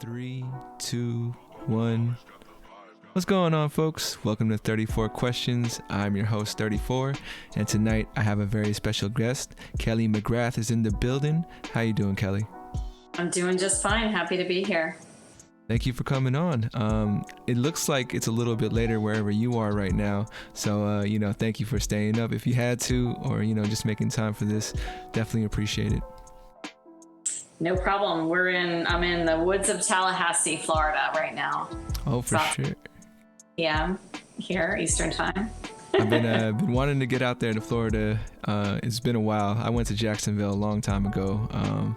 Three, two, one. What's going on, folks? Welcome to 34 Questions. I'm your host, 34, and tonight I have a very special guest. Kelly McGrath is in the building. How you doing, Kelly? I'm doing just fine. Happy to be here. Thank you for coming on. It looks like it's a little bit later wherever you are right now. So, thank you for staying up if you had to, or, just making time for this. Definitely appreciate it. No problem. I'm in the woods of Tallahassee, Florida right now. Oh, for sure. Yeah, I'm here, Eastern time. I've been wanting to get out there to Florida. It's been a while. I went to Jacksonville a long time ago.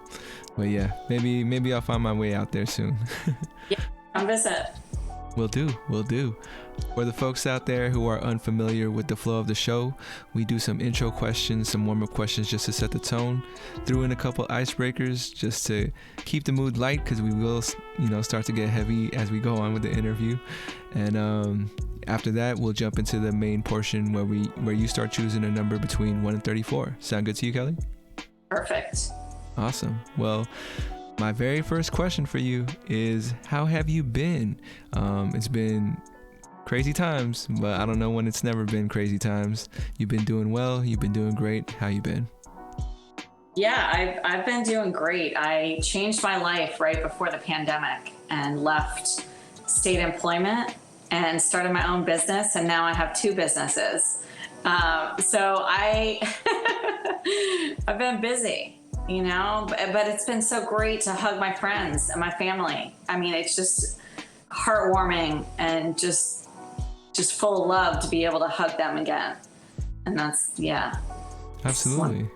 But yeah, maybe I'll find my way out there soon. Yeah, come visit. Will do. For the folks out there who are unfamiliar with the flow of the show, we do some intro questions, some warm-up questions just to set the tone. Threw in a couple icebreakers just to keep the mood light, because we will, start to get heavy as we go on with the interview. And after that, we'll jump into the main portion where you start choosing a number between 1 and 34. Sound good to you, Kelly? Perfect. Awesome. Well, my very first question for you is, how have you been? It's been crazy times, but I don't know when it's never been crazy times. You've been doing well. You've been doing great. How you been? Yeah, I've been doing great. I changed my life right before the pandemic and left state employment and started my own business, and now I have two businesses. So I've been busy. But it's been so great to hug my friends and my family. I mean, it's just heartwarming and just full of love to be able to hug them again. And that's, yeah. Absolutely.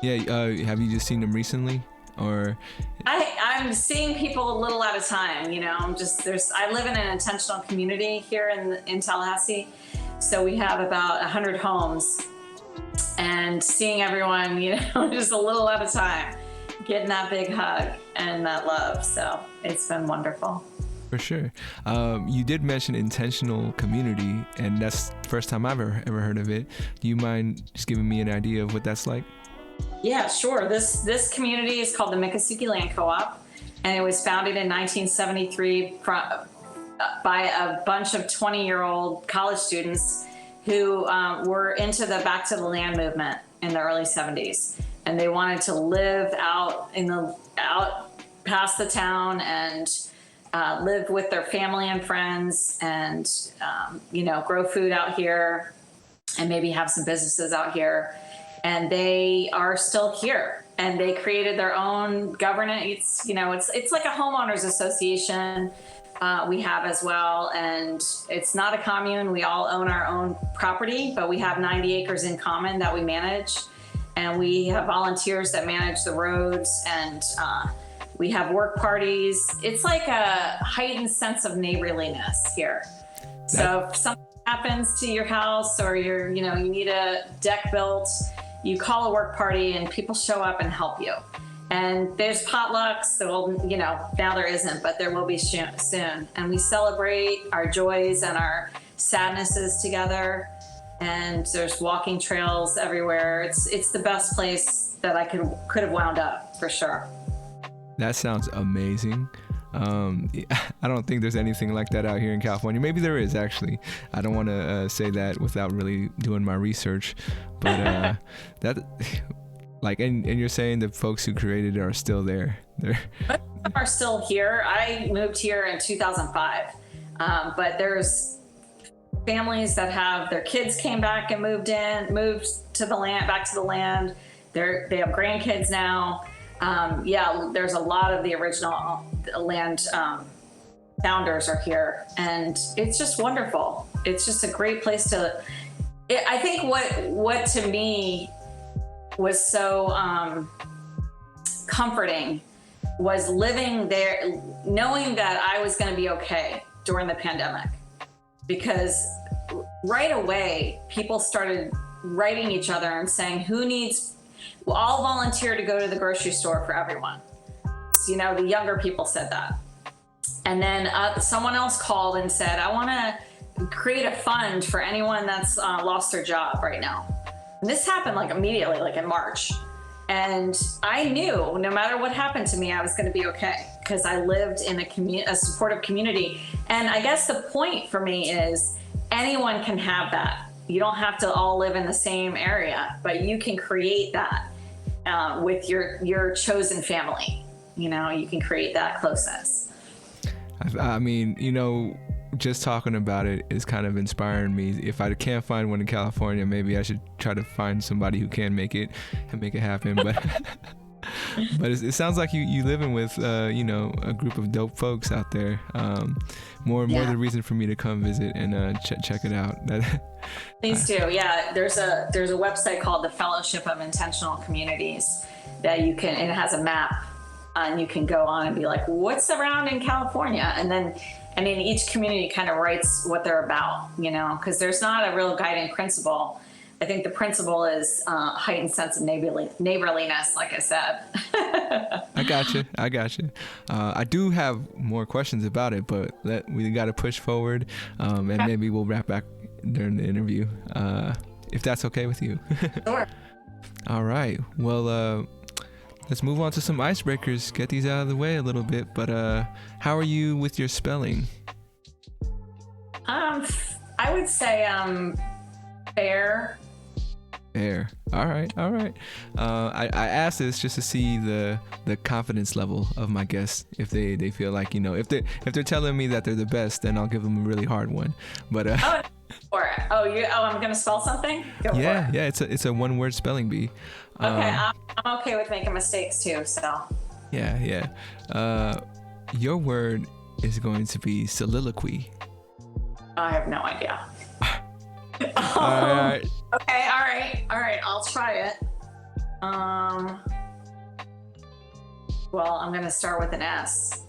Yeah. Have you just seen them recently, or? I'm seeing people a little at a time. I live in an intentional community here in Tallahassee. So we have about 100 homes. And seeing everyone, just a little at a time, getting that big hug and that love. So it's been wonderful. For sure. You did mention intentional community, and that's the first time I've ever heard of it. Do you mind just giving me an idea of what that's like? Yeah, sure. This community is called the Miccosukee Land Co-op, and it was founded in 1973 by a bunch of 20-year-old college students who were into the Back to the Land movement in the early 70s. And they wanted to live out past the town and live with their family and friends and, grow food out here and maybe have some businesses out here. And they are still here. And they created their own governance. It's like a homeowners association. We have as well, and it's not a commune. We all own our own property, but we have 90 acres in common that we manage, and we have volunteers that manage the roads, and we have work parties. It's like a heightened sense of neighborliness here. So if something happens to your house, or you need a deck built, you call a work party and people show up and help you. And there's potlucks, now there isn't, but there will be soon. And we celebrate our joys and our sadnesses together. And there's walking trails everywhere. It's the best place that I could have wound up, for sure. That sounds amazing. I don't think there's anything like that out here in California. Maybe there is, actually. I don't want to say that without really doing my research. But that... and you're saying the folks who created it are still there. Most of them are still here. I moved here in 2005, but there's families that have their kids came back and moved to the land, back to the land. They have grandkids now. There's a lot of the original land founders are here, and it's just wonderful. It's just a great place to. I think what to me was so comforting was living there, knowing that I was going to be okay during the pandemic, because right away people started writing each other and saying, we'll all volunteer to go to the grocery store for everyone. The younger people said that. And then someone else called and said, I want to create a fund for anyone that's lost their job right now. And this happened immediately, in March. And I knew no matter what happened to me, I was going to be okay. because I lived in a supportive community. And I guess the point for me is anyone can have that. You don't have to all live in the same area, but you can create that with your chosen family. You know, you can create that closeness. I mean, you know, just talking about it is kind of inspiring me. If I can't find one in California, maybe I should try to find somebody who can make it and make it happen. But but it sounds like you living with you know, a group of dope folks out there. More the reason for me to come visit and check it out. Please do. Yeah, there's a website called the Fellowship of Intentional Communities that you can, and it has a map, and you can go on and be like, what's around in California? And then each community kind of writes what they're about, you know, because there's not a real guiding principle. I think the principle is heightened sense of neighborliness, like I said. I got you. I do have more questions about it, but we got to push forward, and maybe we'll wrap back during the interview, if that's okay with you. Sure. All right. Well, let's move on to some icebreakers. Get these out of the way a little bit. But how are you with your spelling? I would say fair. Fair. All right. I asked this just to see the confidence level of my guests. If they feel like, you know, if they're telling me that they're the best, then I'll give them a really hard one. But I'm gonna spell something. Yeah. It's a one-word spelling bee. Okay, I'm okay with making mistakes too. So. Yeah. Your word is going to be soliloquy. I have no idea. All right. Okay, all right. I'll try it. Well, I'm gonna start with an S.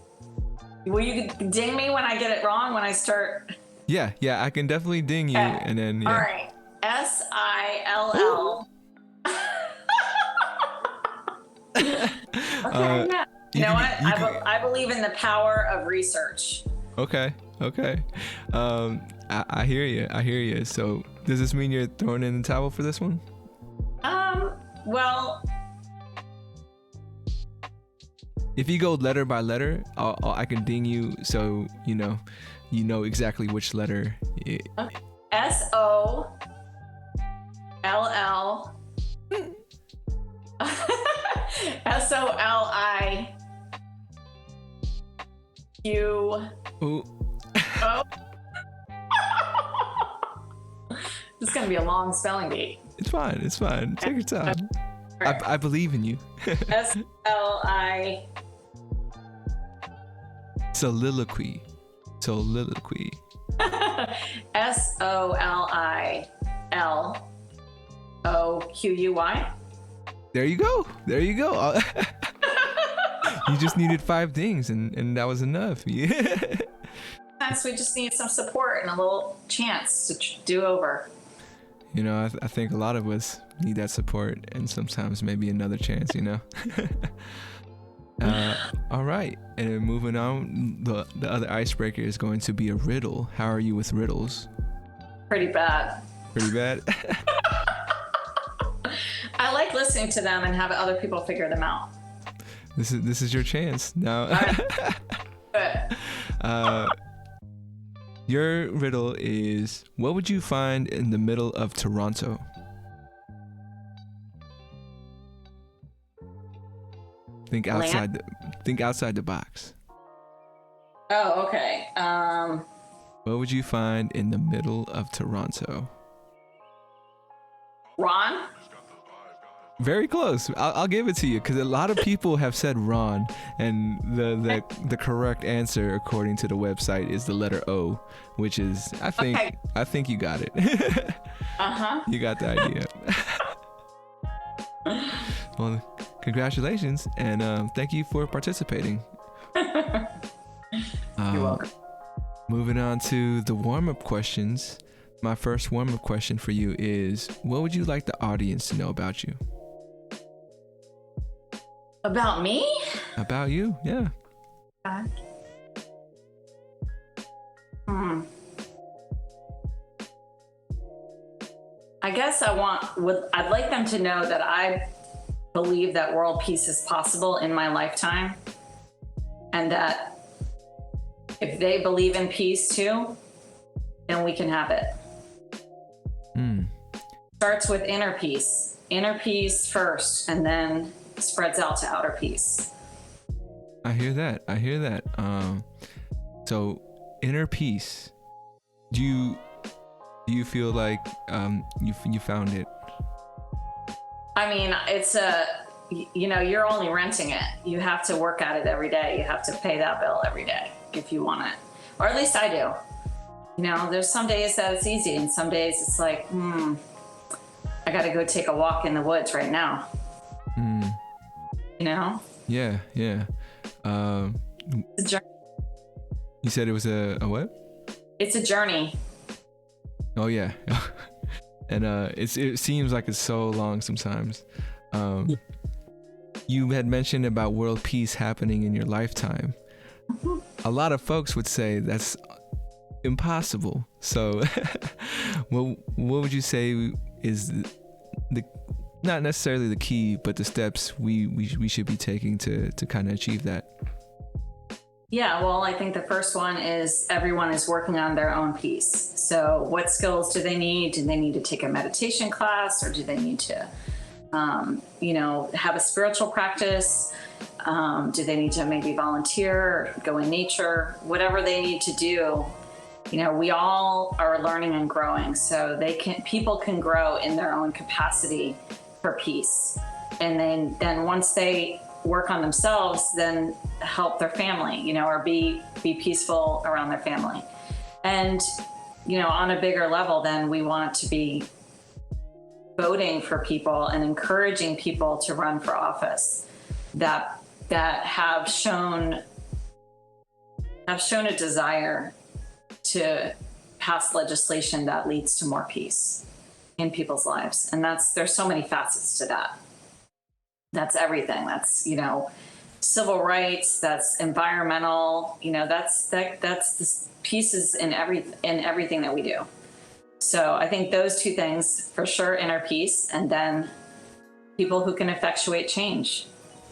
Will you ding me when I get it wrong when I start? Yeah, I can definitely ding you, okay. And then All right, SILL. Okay, yeah. You know what? I believe in the power of research. Okay. I hear you. So does this mean you're throwing in the towel for this one? Well, if you go letter by letter, I can ding you, so you know exactly which letter. SOLL. SOLIQ. Ooh. Oh. This is gonna be a long spelling bee. It's fine. Take your time. I believe in you. SLI. Soliloquy. SOLILOQUY. There you go. You just needed 5 dings, and that was enough. Yeah. Sometimes we just need some support and a little chance to do over. You know, I think a lot of us need that support, and sometimes maybe another chance, you know. All right, and moving on, the other icebreaker is going to be a riddle. How are you with riddles? Pretty bad. I like listening to them and have other people figure them out. This is your chance now. Your riddle is: what would you find in the middle of Toronto? Think outside the box. Oh, okay. What would you find in the middle of Toronto? Ron? Very close. I'll give it to you, because a lot of people have said Ron, and the correct answer according to the website is the letter O, which is I think you got it. You got the idea. Well, congratulations, and thank you for participating. You're welcome. Moving on to the warm-up questions. My first warm-up question for you is: what would you like the audience to know about you? About me? About you, yeah. I guess I'd like them to know that I believe that world peace is possible in my lifetime. and that if they believe in peace too, then we can have it. Starts with inner peace first, and then spreads out to outer peace. I hear that. So inner peace, do you feel like you found it? I mean, it's you're only renting it. You have to work at it every day. You have to pay that bill every day if you want it, or at least I do. There's some days that it's easy, and some days it's like, I got to go take a walk in the woods right now. Yeah. It's a journey. You said it was a what? It's a journey. Oh yeah. And it seems like it's so long sometimes. You had mentioned about world peace happening in your lifetime. A lot of folks would say that's impossible. So what would you say is the not necessarily the key, but the steps we should be taking to kind of achieve that? Yeah, well, I think the first one is everyone is working on their own peace. So what skills do they need? Do they need to take a meditation class, or do they need to, have a spiritual practice? Do they need to maybe volunteer or go in nature? Whatever they need to do, we all are learning and growing. So people can grow in their own capacity for peace. And then once they work on themselves, then help their family, or be peaceful around their family. And, on a bigger level, then we want to be voting for people and encouraging people to run for office that have shown a desire to pass legislation that leads to more peace in people's lives. And there's so many facets to that. That's everything. That's, civil rights, that's environmental, that's the pieces in everything that we do. So I think those two things for sure, inner peace, and then people who can effectuate change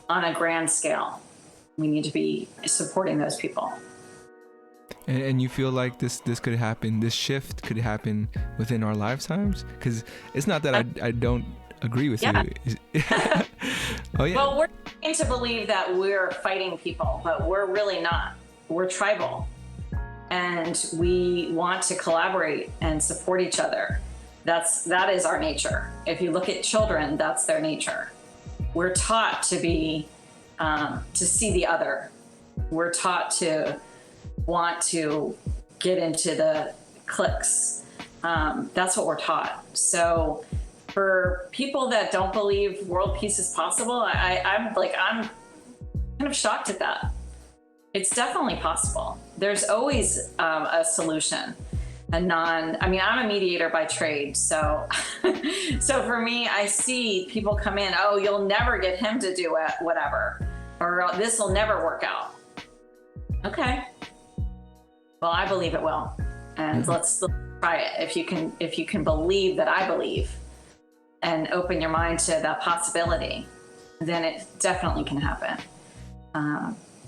on a grand scale. We need to be supporting those people. And you feel like this could happen, this shift could happen within our lifetimes? Because it's not that I don't agree with you. Oh yeah. Well, we're trying to believe that we're fighting people, but we're really not. We're tribal, and we want to collaborate and support each other. That is our nature. If you look at children, that's their nature. We're taught to be to see the other. We're taught to want to get into the cliques. That's what we're taught. So for people that don't believe world peace is possible, I'm kind of shocked at that. It's definitely possible. There's always a solution. I'm a mediator by trade. So for me, I see people come in, oh, you'll never get him to do it, whatever, or this will never work out. Okay. Well, I believe it will. And let's try it. If you can believe that I believe, and open your mind to that possibility, then it definitely can happen.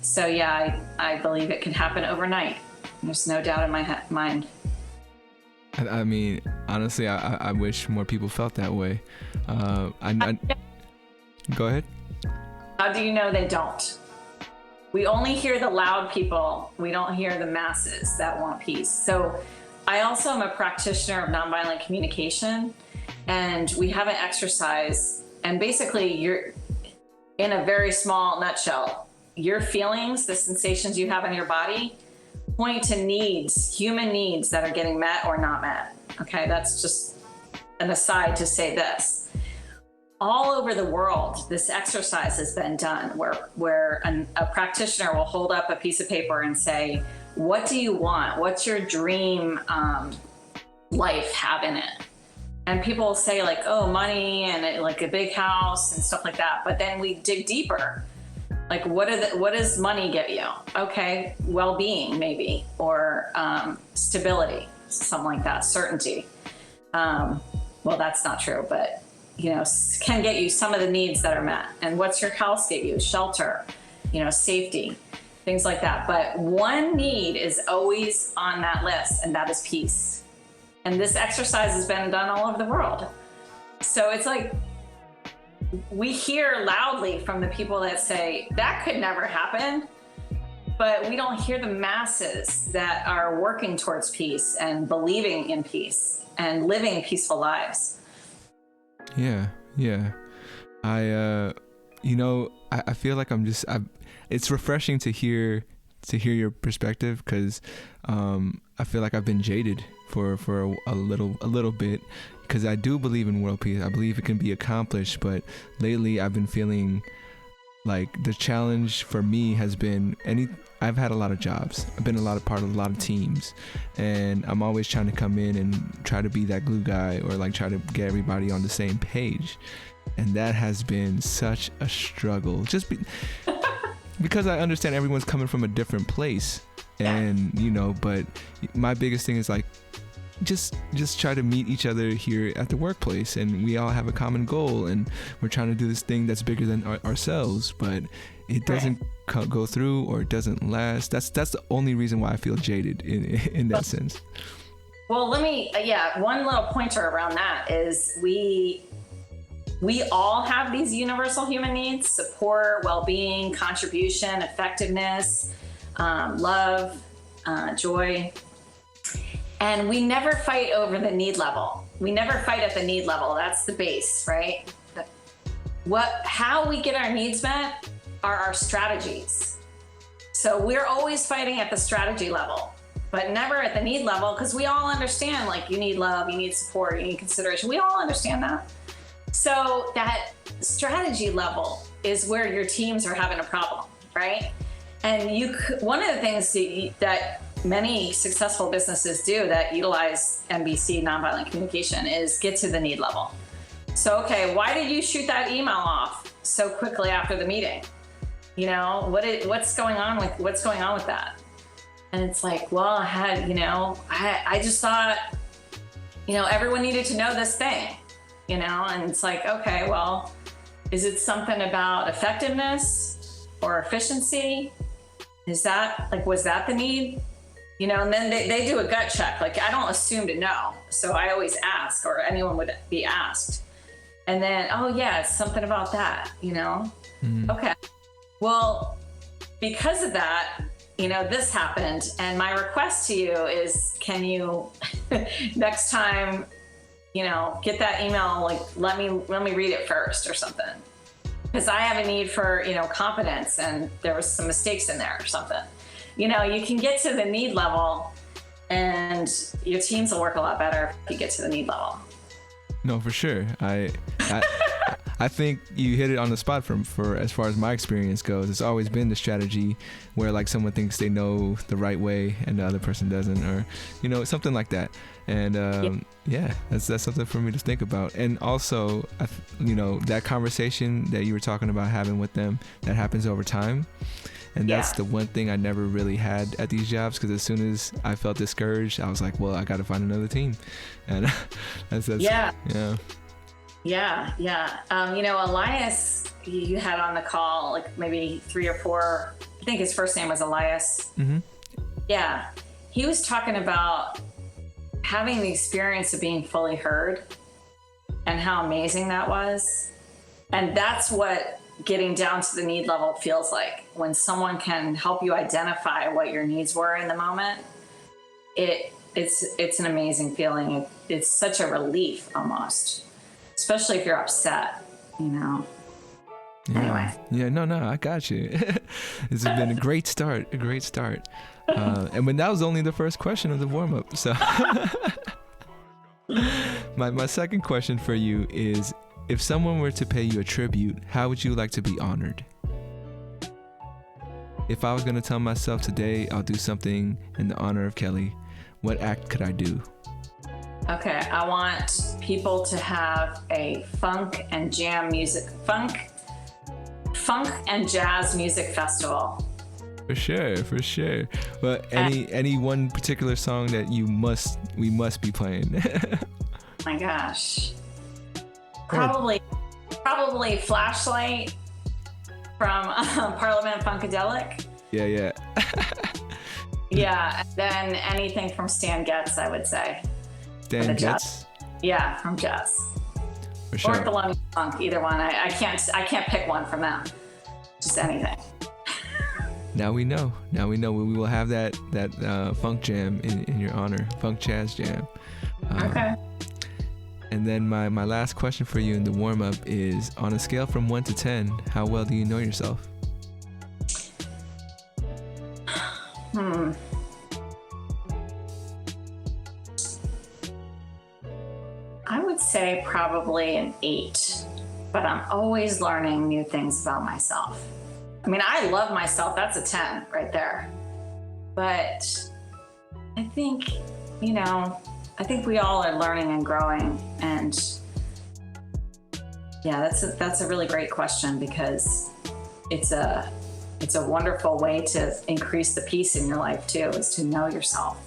So yeah, I believe it can happen overnight. There's no doubt in my mind. I mean, honestly, I wish more people felt that way. Go ahead. How do you know they don't? We only hear the loud people. We don't hear the masses that want peace. So I also am a practitioner of nonviolent communication. And we have an exercise, and basically you're, in a very small nutshell, your feelings, the sensations you have in your body, point to needs, human needs that are getting met or not met. Okay, that's just an aside to say this. All over the world, this exercise has been done where a practitioner will hold up a piece of paper and say, what do you want? What's your dream life have in it? And people will say like, oh, money and like a big house and stuff like that. But then we dig deeper. Like, what does money get you? Okay, well-being maybe, or stability, something like that, certainty. Well, that's not true, but can get you some of the needs that are met. And what's your house get you? Shelter, safety. things like that. But one need is always on that list, and that is peace. And this exercise has been done all over the world. So it's like, we hear loudly from the people that say that could never happen, but we don't hear the masses that are working towards peace and believing in peace and living peaceful lives. Yeah. I feel like it's refreshing to hear your perspective, because I feel like I've been jaded for a little bit, because I do believe in world peace. I believe it can be accomplished, but lately I've been feeling like the challenge for me has been I've had a lot of jobs. I've been part of a lot of teams, and I'm always trying to come in and try to be that glue guy, or like try to get everybody on the same page. And that has been such a struggle, because I understand everyone's coming from a different place. And, but my biggest thing is like, just try to meet each other here at the workplace, and we all have a common goal, and we're trying to do this thing that's bigger than ourselves, but it doesn't go through, or it doesn't last. That's the only reason why I feel jaded in that sense. Well, one little pointer around that is we all have these universal human needs: support, well-being, contribution, effectiveness, love, joy. And we never fight over the need level. We never fight at the need level. That's the base, right? How we get our needs met are our strategies. So we're always fighting at the strategy level, but never at the need level, because we all understand, like, you need love, you need support, you need consideration. We all understand that. So that strategy level is where your teams are having a problem, right? And one of the things that many successful businesses do that utilize NBC, nonviolent communication, is get to the need level. So, okay, why did you shoot that email off so quickly after the meeting? What's going on with that? And it's like, well, I just thought, everyone needed to know this thing, and it's like, okay, well, is it something about effectiveness or efficiency? Was that the need? And then they do a gut check. Like, I don't assume to know. So I always ask, or anyone would be asked. And then, oh yeah, it's something about that, Okay. Well, because of that, this happened. And my request to you is, can you next time, get that email, like, let me read it first or something. Because I have a need for, competence, and there was some mistakes in there or something. You can get to the need level, and your teams will work a lot better if you get to the need level. No, for sure. I think you hit it on the spot for as far as my experience goes. It's always been the strategy where, like, someone thinks they know the right way and the other person doesn't, or something like that. And that's something for me to think about. And also, that conversation that you were talking about having with them, that happens over time. And that's the one thing I never really had at these jobs, because as soon as I felt discouraged, I was like, well, I got to find another team. And that's Elias, you had on the call, like, maybe 3 or 4, I think his first name was Elias. Mm-hmm. Yeah. He was talking about having the experience of being fully heard and how amazing that was. And that's what getting down to the need level feels like. When someone can help you identify what your needs were in the moment, it's an amazing feeling. It's such a relief, almost, especially if you're upset, Anyway. Yeah, no, I got you. It's been a great start. And when that was only the first question of the warm-up. So my second question for you is, if someone were to pay you a tribute, how would you like to be honored? If I was going to tell myself today I'll do something in the honor of Kelly, what act could I do? Okay, I want people to have a funk and jazz music festival. For sure. But any one particular song that we must be playing? My gosh. Probably Flashlight from Parliament Funkadelic. Yeah. Yeah, and then anything from Stan Getz, I would say. Stan Getz? Yeah, from jazz. For sure. Or Thelonious Monk, either one. I can't pick one from them. Just anything. Now we know. We will have that funk jam in your honor, funk jazz jam. Okay. And then my last question for you in the warm up is, on a scale from 1 to 10, how well do you know yourself? I would say probably an 8, but I'm always learning new things about myself. I mean, I love myself. That's a 10 right there. But I think, I think we all are learning and growing. And yeah, that's a really great question, because it's a wonderful way to increase the peace in your life too, is to know yourself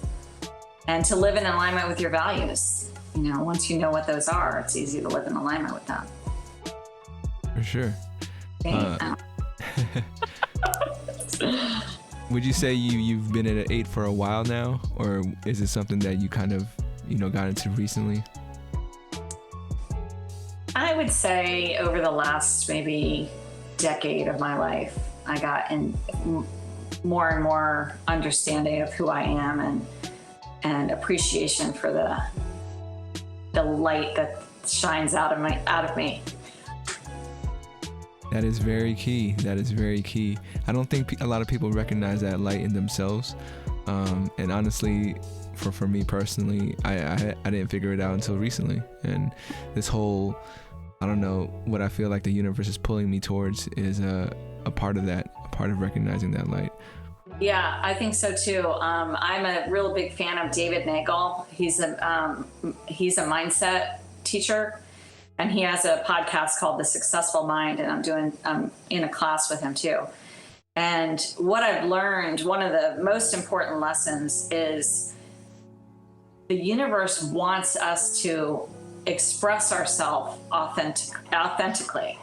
and to live in alignment with your values. Once you know what those are, it's easy to live in alignment with them. For sure. Would you say you've been at an 8 for a while now, or is it something that you kind of got into recently? I would say over the last maybe decade of my life, I got in more and more understanding of who I am and appreciation for the light that shines out of me. That is very key. I don't think a lot of people recognize that light in themselves. And honestly, for me personally, I didn't figure it out until recently. And this whole, I don't know, what I feel like the universe is pulling me towards is a part of that, a part of recognizing that light. Yeah, I think so too. I'm a real big fan of David Nagel. He's a mindset teacher, and he has a podcast called The Successful Mind, and I'm in a class with him too. And what I've learned, one of the most important lessons, is the universe wants us to express ourselves authentically,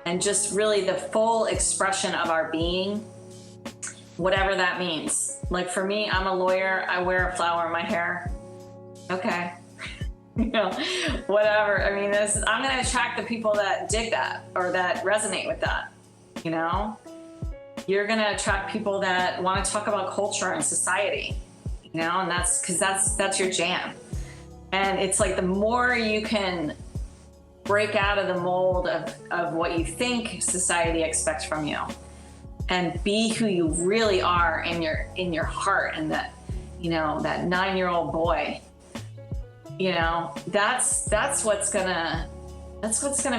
and just really the full expression of our being, whatever that means. Like for me, I'm a lawyer. I wear a flower in my hair. Okay. Whatever. I mean, I'm going to attract the people that dig that or that resonate with that. You're going to attract people that want to talk about culture and society, and that's because that's your jam. And it's like the more you can break out of the mold of what you think society expects from you, and be who you really are in your heart, and that that 9-year-old boy, that's what's gonna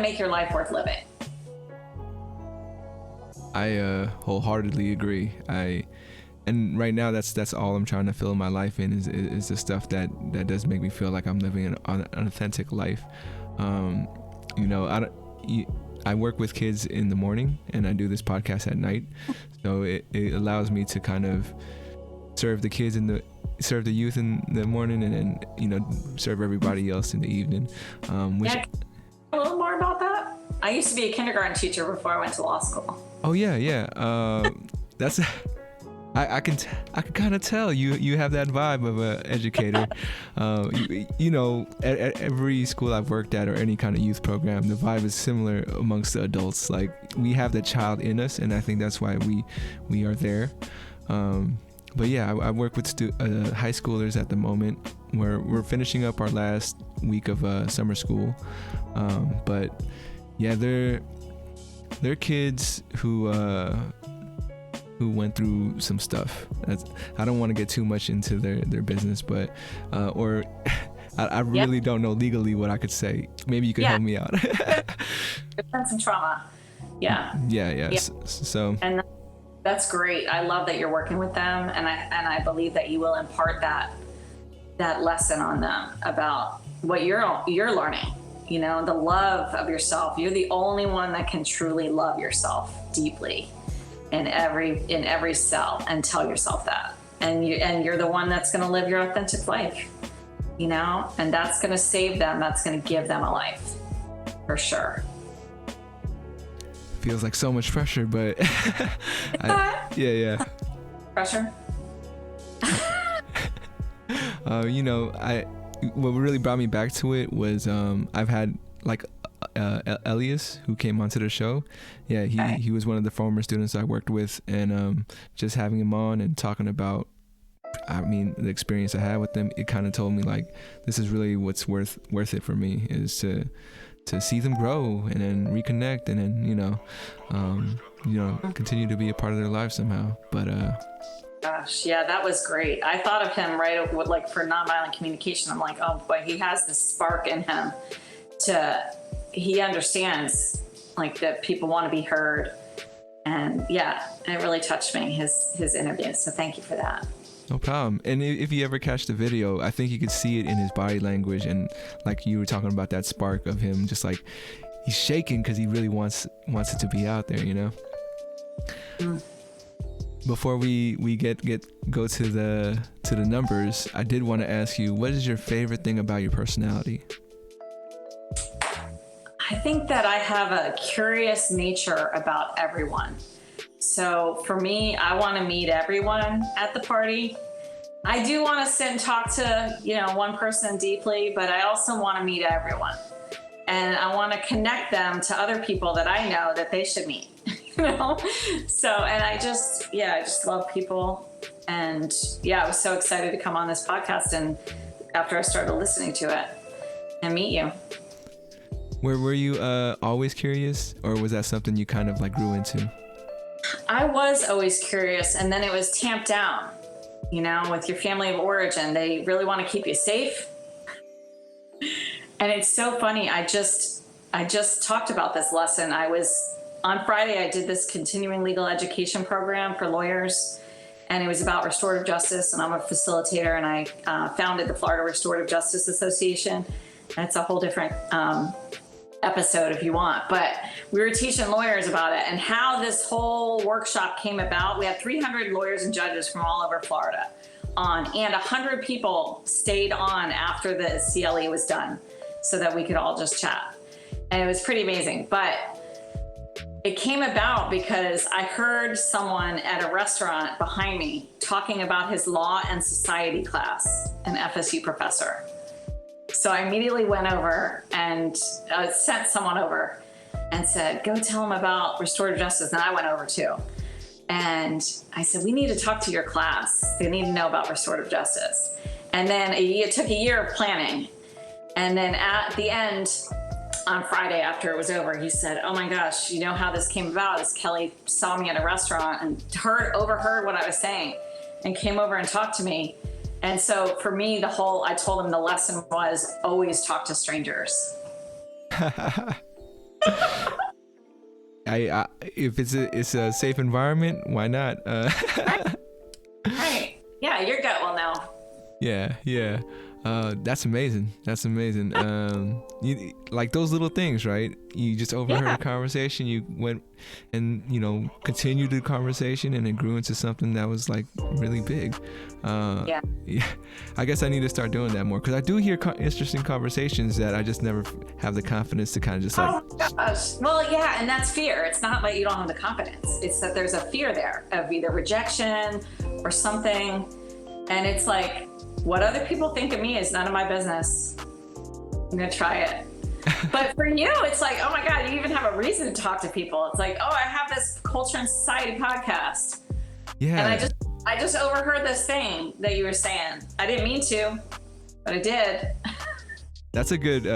make your life worth living. I wholeheartly agree. And right now that's all I'm trying to fill my life in is the stuff that does make me feel like I'm living an authentic life. I work with kids in the morning, and I do this podcast at night, so it allows me to kind of serve the youth in the morning, and then serve everybody else in the evening. A little more about that. I used to be a kindergarten teacher before I went to law school. Oh yeah. That's. I can kind of tell you have that vibe of an educator. At every school I've worked at, or any kind of youth program, the vibe is similar amongst the adults. Like, we have the child in us, and I think that's why we are there. But yeah, I work with high schoolers at the moment. We're finishing up our last week of summer school. But yeah, they're kids who went through some stuff. I don't want to get too much into their business, but I really don't know legally what I could say. Maybe you could help me out. There's been some trauma. Yeah. So. And that's great. I love that you're working with them, and I believe that you will impart that lesson on them about what you're learning. The love of yourself. You're the only one that can truly love yourself deeply in every cell, and tell yourself that. And you're the one that's going to live your authentic life. And that's going to save them. That's going to give them a life, for sure. Feels like so much pressure, but yeah. pressure? What really brought me back to it was I've had like Elias, who came onto the show. Yeah, he was one of the former students I worked with, and just having him on and talking about, the experience I had with them, it kind of told me like, this is really what's worth it for me, is to see them grow and then reconnect and then continue to be a part of their lives somehow. But gosh, yeah, that was great. I thought of him like for nonviolent communication. I'm like, oh boy, he has this spark in him he understands like that people want to be heard. And yeah, it really touched me, his interview. So thank you for that. No problem. And if you ever catch the video, I think you could see it in his body language, and like you were talking about that spark of him, just like he's shaking because he really wants it to be out there, Before we go to the numbers, I did want to ask you, what is your favorite thing about your personality? I think that I have a curious nature about everyone. So for me, I want to meet everyone at the party. I do want to sit and talk to, one person deeply, but I also want to meet everyone. And I want to connect them to other people that I know that they should meet, So, and I just love people. And yeah, I was so excited to come on this podcast, and after I started listening to it and meet you. Were you always curious, or was that something you kind of like grew into? I was always curious, and then it was tamped down. With your family of origin, they really want to keep you safe. And it's so funny. I just talked about this lesson. On Friday, I did this continuing legal education program for lawyers, and it was about restorative justice. And I'm a facilitator, and I founded the Florida Restorative Justice Association. That's a whole different episode if you want, but we were teaching lawyers about it and how this whole workshop came about. We had 300 lawyers and judges from all over Florida on, and 100 people stayed on after the CLE was done so that we could all just chat. And it was pretty amazing. But it came about because I heard someone at a restaurant behind me talking about his law and society class, an FSU professor. So I immediately went over and sent someone over and said, go tell him about restorative justice. And I went over too. And I said, we need to talk to your class. They need to know about restorative justice. And then it took a year of planning. And then at the end, on Friday after it was over, he said, oh my gosh, you know how this came about is Kelly saw me at a restaurant and overheard what I was saying and came over and talked to me. And so for me, I told him the lesson was always talk to strangers. If it's a safe environment, why not? Right. Yeah, your gut will know. Yeah. That's amazing. You, like those little things, right? You just overheard a conversation, you went and continued the conversation, and it grew into something that was like really big. Yeah. I guess I need to start doing that more, because I do hear interesting conversations that I just never have the confidence to kind of just like. Oh my gosh. Well, yeah, and that's fear. It's not like you don't have the confidence. It's that there's a fear there of either rejection or something, and it's like, what other people think of me is none of my business. I'm gonna try it. But for you, it's like, oh my God, you even have a reason to talk to people. It's like, oh, I have this Culture and Society podcast. Yeah. And I just overheard this thing that you were saying. I didn't mean to, but I did. That's a good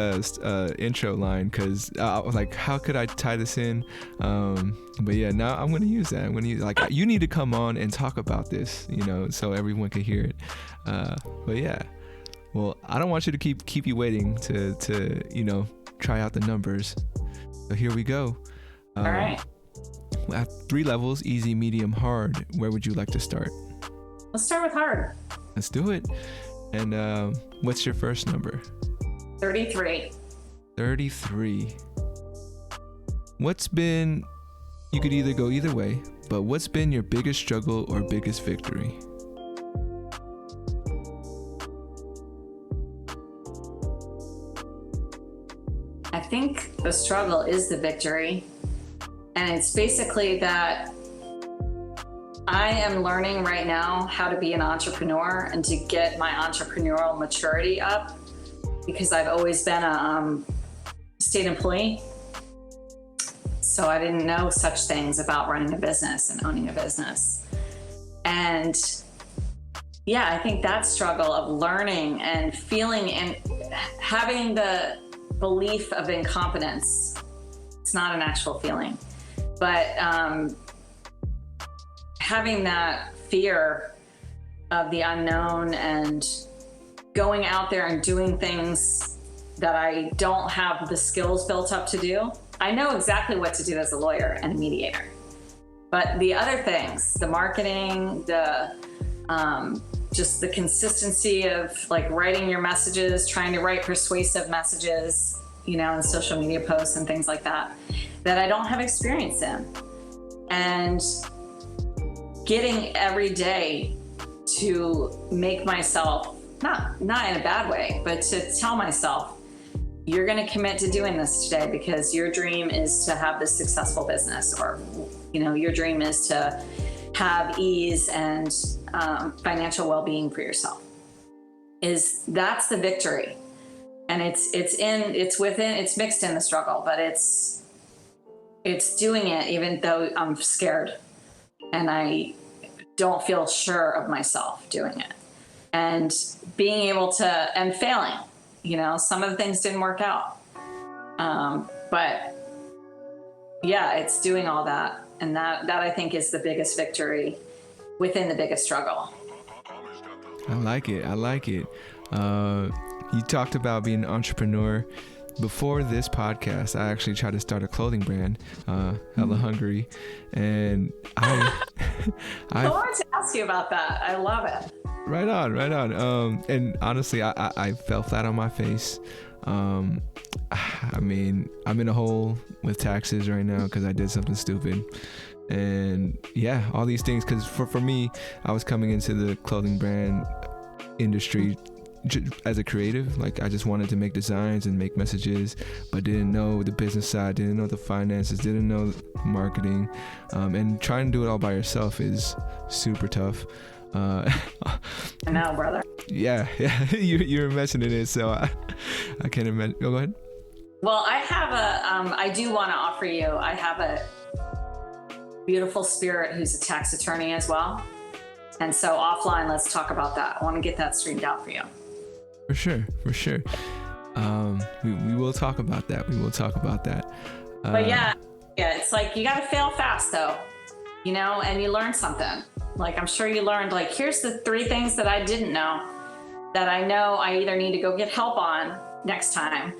intro line, because I was like, how could I tie this in? But yeah, now I'm going to use that. You need to come on and talk about this, so everyone can hear it. But yeah, well, I don't want you to keep you waiting to try out the numbers. So here we go. All right. We have 3 levels: easy, medium, hard. Where would you like to start? Let's start with hard. Let's do it. And what's your first number? 33. 33. You could either go either way, but what's been your biggest struggle or biggest victory? I think the struggle is the victory. And it's basically that I am learning right now how to be an entrepreneur and to get my entrepreneurial maturity up, because I've always been a state employee. So I didn't know such things about running a business and owning a business. And yeah, I think that struggle of learning and feeling and having the belief of incompetence, it's not an actual feeling, but having that fear of the unknown and going out there and doing things that I don't have the skills built up to do. I know exactly what to do as a lawyer and a mediator, but the other things, the marketing, the just the consistency of like writing your messages, trying to write persuasive messages, you know, in social media posts and things like that, that I don't have experience in. And getting every day to make myself, not in a bad way, but to tell myself, you're going to commit to doing this today because your dream is to have this successful business, or, you know, your dream is to have ease and financial well-being for yourself. That's the victory. And it's mixed in the struggle, but it's doing it even though I'm scared and I don't feel sure of myself doing it, and being able to, and failing, you know, some of the things didn't work out. But yeah, it's doing all that. And that I think is the biggest victory within the biggest struggle. I like it. You talked about being an entrepreneur. Before this podcast, I actually tried to start a clothing brand, Hella Hungry, and I wanted to ask you about that. I love it. Right on. And honestly, I fell flat on my face. I mean, I'm in a hole with taxes right now because I did something stupid. And yeah, all these things, because for me, I was coming into the clothing brand industry as a creative. Like, I just wanted to make designs and make messages, but didn't know the business side, didn't know the finances, didn't know marketing. And trying to do it all by yourself is super tough. I know, brother. Yeah. You're mentioning it, so I can't imagine. Go ahead. Well, I have I do want to offer you, I have a beautiful spirit who's a tax attorney as well. And so offline, let's talk about that. I want to get that straightened out for you. For sure. We will talk about that. But yeah, it's like, you got to fail fast though, you know, and you learn something. Like, I'm sure you learned, like, here's the 3 things that I didn't know that I know I either need to go get help on next time,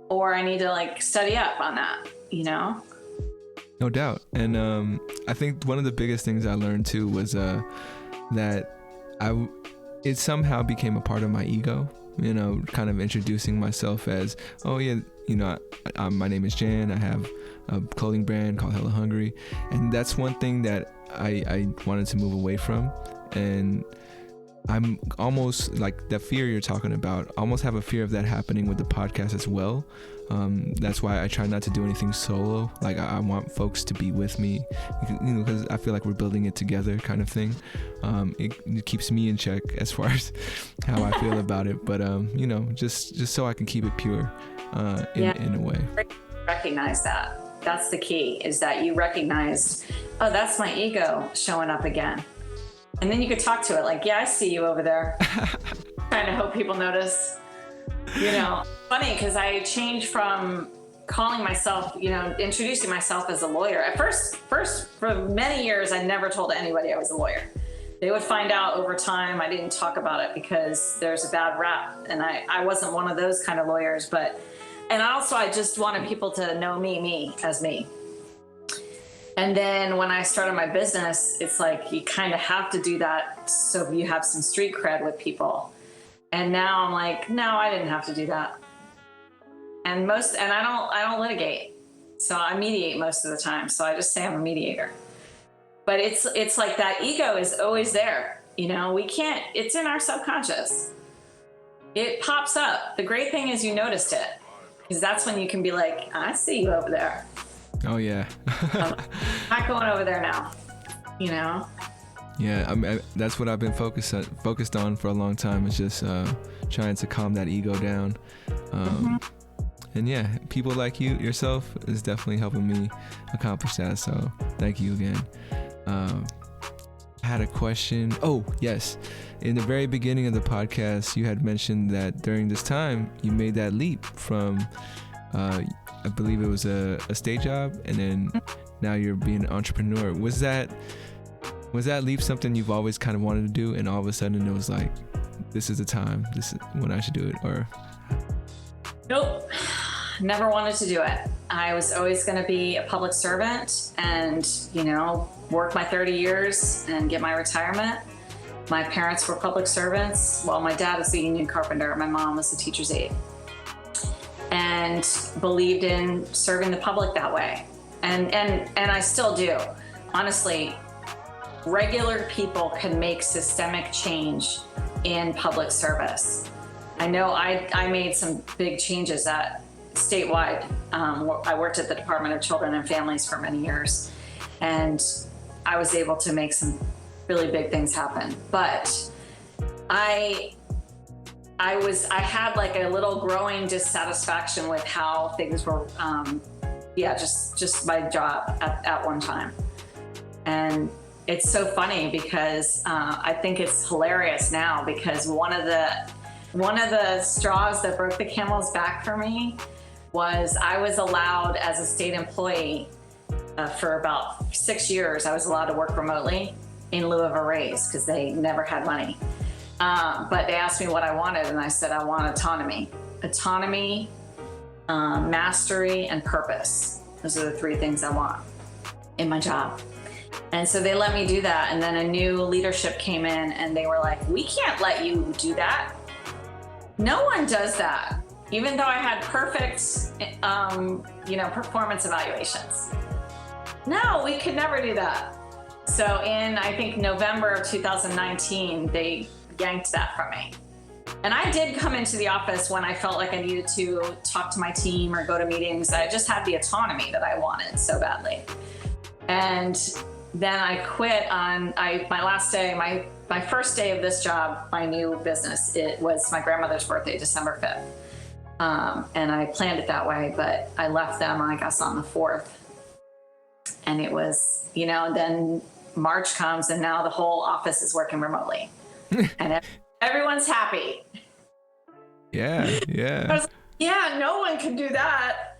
or I need to like study up on that, you know? No doubt. And I think one of the biggest things I learned too was that it somehow became a part of my ego, you know, kind of introducing myself as, oh yeah, you know, my name is Jan, I have a clothing brand called Hella Hungry. And that's one thing that I wanted to move away from. And I'm almost like that fear you're talking about, almost have a fear of that happening with the podcast as well. That's why I try not to do anything solo. Like, I want folks to be with me, you know, because I feel like we're building it together kind of thing. It keeps me in check as far as how I feel about it. But, you know, just so I can keep it pure in a way. Recognize that. That's the key, is that you recognize, oh, that's my ego showing up again. And then you could talk to it like, yeah, I see you over there. Trying to hope people notice. You know, funny, because I changed from calling myself, you know, introducing myself as a lawyer. At first, for many years, I never told anybody I was a lawyer. They would find out over time. I didn't talk about it because there's a bad rap. And I wasn't one of those kind of lawyers. And also, I just wanted people to know me as me. And then when I started my business, it's like you kind of have to do that so you have some street cred with people. And now I'm like, no, I didn't have to do that. And I don't litigate. So I mediate most of the time. So I just say I'm a mediator. But it's like that ego is always there. You know, it's in our subconscious. It pops up. The great thing is you noticed it, because that's when you can be like, I see you over there. Oh yeah. I'm not going over there now, you know? Yeah, that's what I've been focused on for a long time. Is just trying to calm that ego down. And yeah, people like yourself is definitely helping me accomplish that. So thank you again. I had a question. Oh, yes. In the very beginning of the podcast, you had mentioned that during this time, you made that leap from, I believe it was a state job, and then now you're being an entrepreneur. Was that leap something you've always kind of wanted to do, and all of a sudden it was like, this is the time, this is when I should do it? Or nope, never wanted to do it. I was always going to be a public servant and, work my 30 years and get my retirement. My parents were public servants. Well, my dad was a union carpenter. My mom was a teacher's aide, and believed in serving the public that way. And I still do. Honestly, regular people can make systemic change in public service. I know I made some big changes statewide. I worked at the Department of Children and Families for many years, and I was able to make some really big things happen. But I had like a little growing dissatisfaction with how things were, just my job at one time. And it's so funny because I think it's hilarious now, because one of the straws that broke the camel's back for me was I was allowed as a state employee for about 6 years. I was allowed to work remotely in lieu of a raise because they never had money. But they asked me what I wanted, and I said, I want autonomy, mastery, and purpose. Those are the three things I want in my job. And so they let me do that. And then a new leadership came in, and they were like, we can't let you do that. No one does that. Even though I had perfect, performance evaluations. No, we could never do that. So in, I think, November of 2019, they yanked that from me. And I did come into the office when I felt like I needed to talk to my team or go to meetings. I just had the autonomy that I wanted so badly. And then I quit on my last day, my first day of this job, my new business. It was my grandmother's birthday, December 5th. And I planned it that way, but I left them, I guess, on the 4th. And it was, then March comes, and now the whole office is working remotely. And everyone's happy. Yeah. I was like, yeah, no one can do that.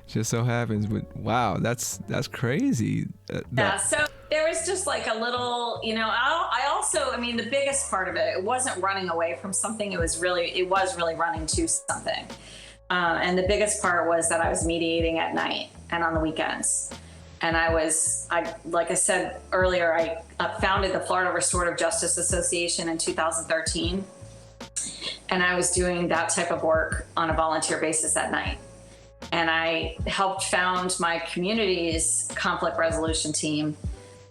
Just so happens, but wow, that's crazy. So there was just like a little, the biggest part of it wasn't running away from something. It was really running to something. And the biggest part was that I was mediating at night and on the weekends. And like I said earlier, I founded the Florida Restorative Justice Association in 2013. And I was doing that type of work on a volunteer basis at night. And I helped found my community's conflict resolution team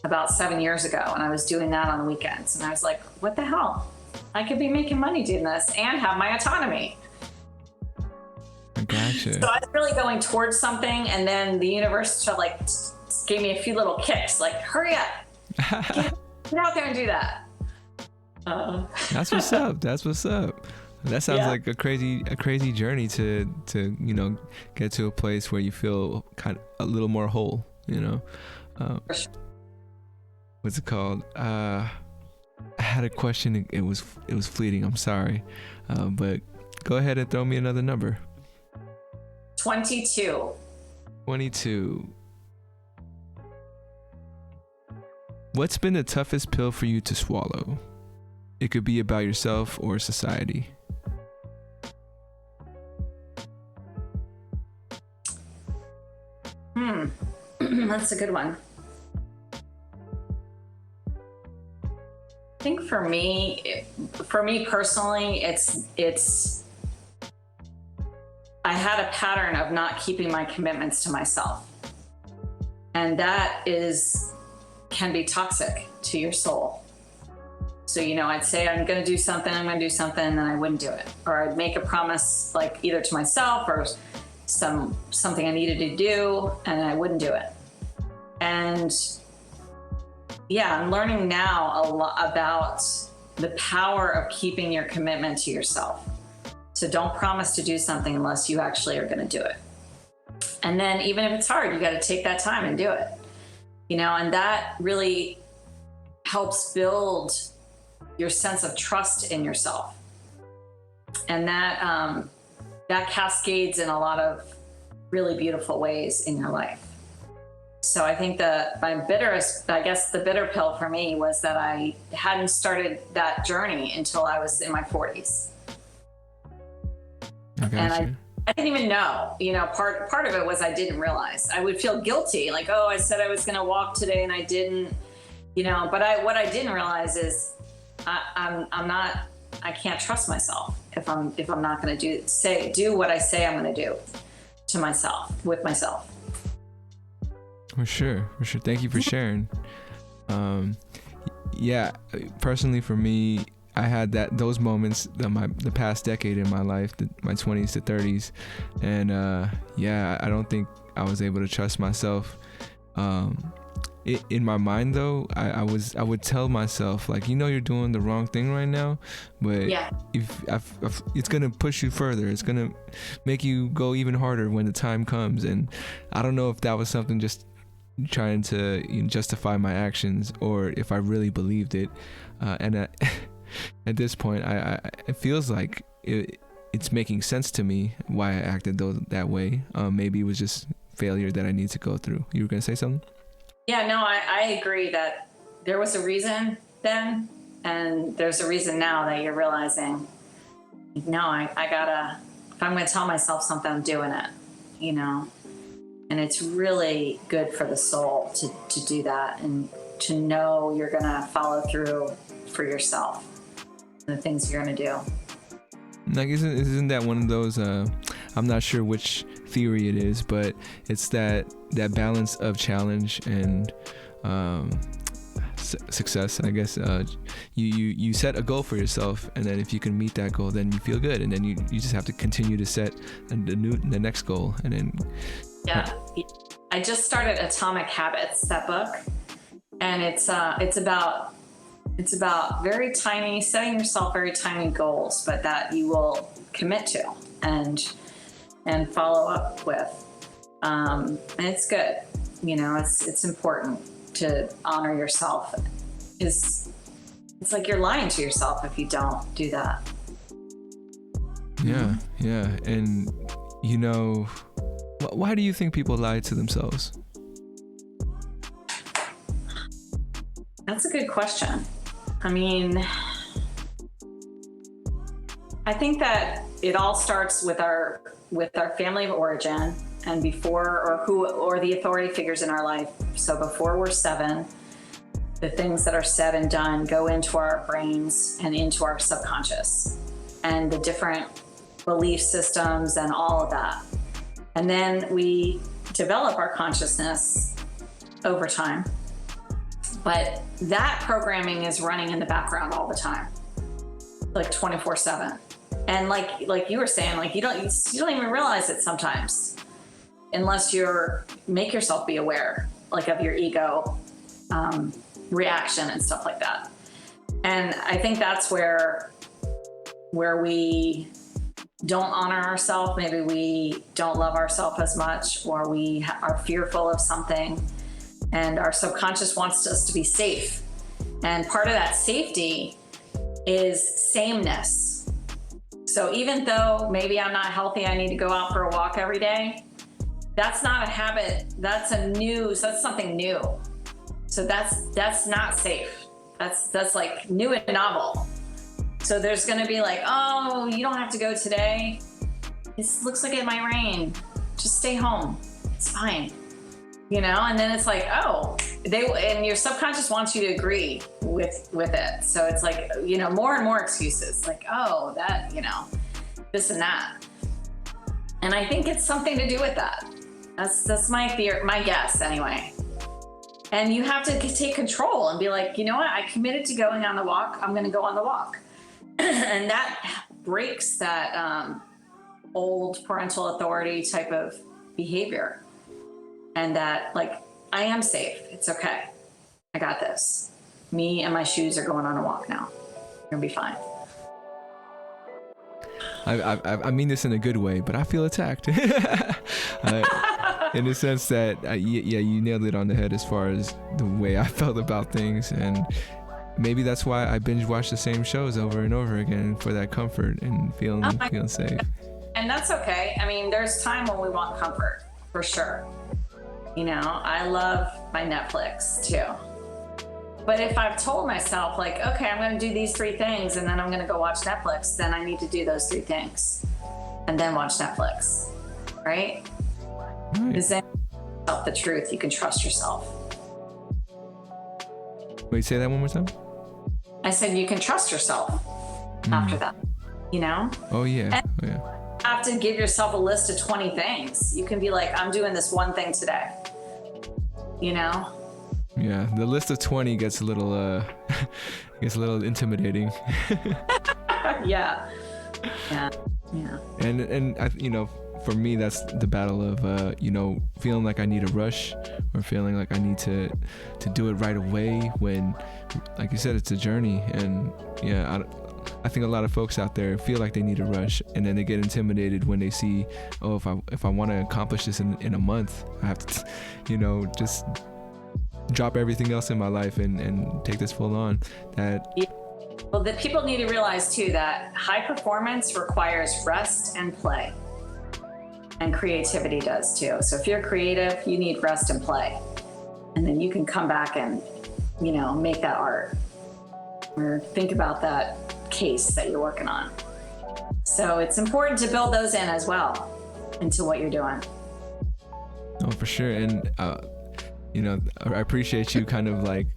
about 7 years ago. And I was doing that on the weekends. And I was like, what the hell? I could be making money doing this and have my autonomy. Gotcha. So I was really going towards something. And then the universe gave me a few little kicks, like, hurry up, get out there and do that. That's what's up. That sounds like a crazy journey to get to a place where you feel kind of a little more whole, What's it called? I had a question. It was fleeting. I'm sorry, but go ahead and throw me another number. 22. 22. What's been the toughest pill for you to swallow? It could be about yourself or society. That's a good one. I think for me personally, it's I had a pattern of not keeping my commitments to myself. And that can be toxic to your soul. So, I'd say I'm going to do something, and I wouldn't do it. Or I'd make a promise, like either to myself or something I needed to do, and I wouldn't do it. And yeah, I'm learning now a lot about the power of keeping your commitment to yourself. So don't promise to do something unless you actually are going to do it. And then even if it's hard, you got to take that time and do it, and that really helps build your sense of trust in yourself. And that cascades in a lot of really beautiful ways in your life. So I think the bitter pill for me was that I hadn't started that journey until I was in my 40s. And I didn't even know, part of it was I didn't realize. I would feel guilty, like, oh, I said I was going to walk today and I didn't, but what I didn't realize is I can't trust myself if I'm not going to do what I say I'm going to do to myself, with myself. For sure. Thank you for sharing. Yeah, personally for me, I had those moments, the past decade in my life, my 20s to 30s, and I don't think I was able to trust myself. In my mind though, I would tell myself, like, you're doing the wrong thing right now, but if it's gonna push you further, it's gonna make you go even harder when the time comes. And I don't know if that was something just trying to justify my actions, or if I really believed it. At this point, it feels like it's making sense to me why I acted that way. Maybe it was just failure that I need to go through. You were gonna say something? Yeah, no, I agree that there was a reason then, and there's a reason now that you're realizing, no, I gotta, if I'm gonna tell myself something, I'm doing it, and it's really good for the soul to do that, and to know you're gonna follow through for yourself, the things you're gonna do. Like, isn't that one of those, I'm not sure which theory it is, but it's that balance of challenge and success, I guess. You set a goal for yourself, and then if you can meet that goal, then you feel good, and then you just have to continue to set the next goal, and then I just started Atomic Habits, that book, and it's about very tiny, setting yourself very tiny goals, but that you will commit to and follow up with. And it's good. It's important to honor yourself. It's like you're lying to yourself if you don't do that. Yeah. And why do you think people lie to themselves? That's a good question. I mean, I think that it all starts with our family of origin, and or the authority figures in our life. So before we're 7, the things that are said and done go into our brains and into our subconscious, and the different belief systems and all of that. And then we develop our consciousness over time. But that programming is running in the background all the time, like 24/7. And like you were saying, like you don't even realize it sometimes, unless make yourself be aware, like, of your ego reaction and stuff like that. And I think that's where we don't honor ourselves. Maybe we don't love ourselves as much, or we are fearful of something. And our subconscious wants us to be safe. And part of that safety is sameness. So even though maybe I'm not healthy, I need to go out for a walk every day, that's not a habit. That's something new. So that's not safe. That's like new and novel. So there's going to be like, oh, you don't have to go today. It looks like it might rain. Just stay home. It's fine. And then it's like, oh, and your subconscious wants you to agree with it. So it's like, more and more excuses, like, oh, that, this and that. And I think it's something to do with that. That's my fear, my guess anyway. And you have to take control and be like, you know what? I committed to going on the walk. I'm going to go on the walk. And that breaks that old parental authority type of behavior. And that, like, I am safe. It's okay. I got this. Me and my shoes are going on a walk now. You're gonna be fine. I mean this in a good way, but I feel attacked. In the sense that, you nailed it on the head as far as the way I felt about things. And maybe that's why I binge watch the same shows over and over again, for that comfort and feeling safe. And that's okay. I mean, there's time when we want comfort, for sure. You know, I love my Netflix too. But if I've told myself, like, okay, I'm going to do these 3 things and then I'm going to go watch Netflix, then I need to do those 3 things and then watch Netflix, right? Because then you tell the truth, you can trust yourself. Wait, say that one more time? I said you can trust yourself after that, you know? Oh, yeah. You have to give yourself a list of 20 things. You can be like, I'm doing this one thing today, you know? Yeah, the list of 20 gets a little intimidating. Yeah. And I, for me, that's the battle of feeling like I need a rush, or feeling like I need to do it right away, when, like you said, it's a journey. And I think a lot of folks out there feel like they need a rush, and then they get intimidated when they see, oh, if I want to accomplish this in a month, I have to just drop everything else in my life and take this full on. Well, the people need to realize too that high performance requires rest and play, and creativity does too. So if you're creative, you need rest and play, and then you can come back and make that art or think about that case that you're working on. So it's important to build those in as well into what you're doing. Oh, for sure. And I appreciate you kind of like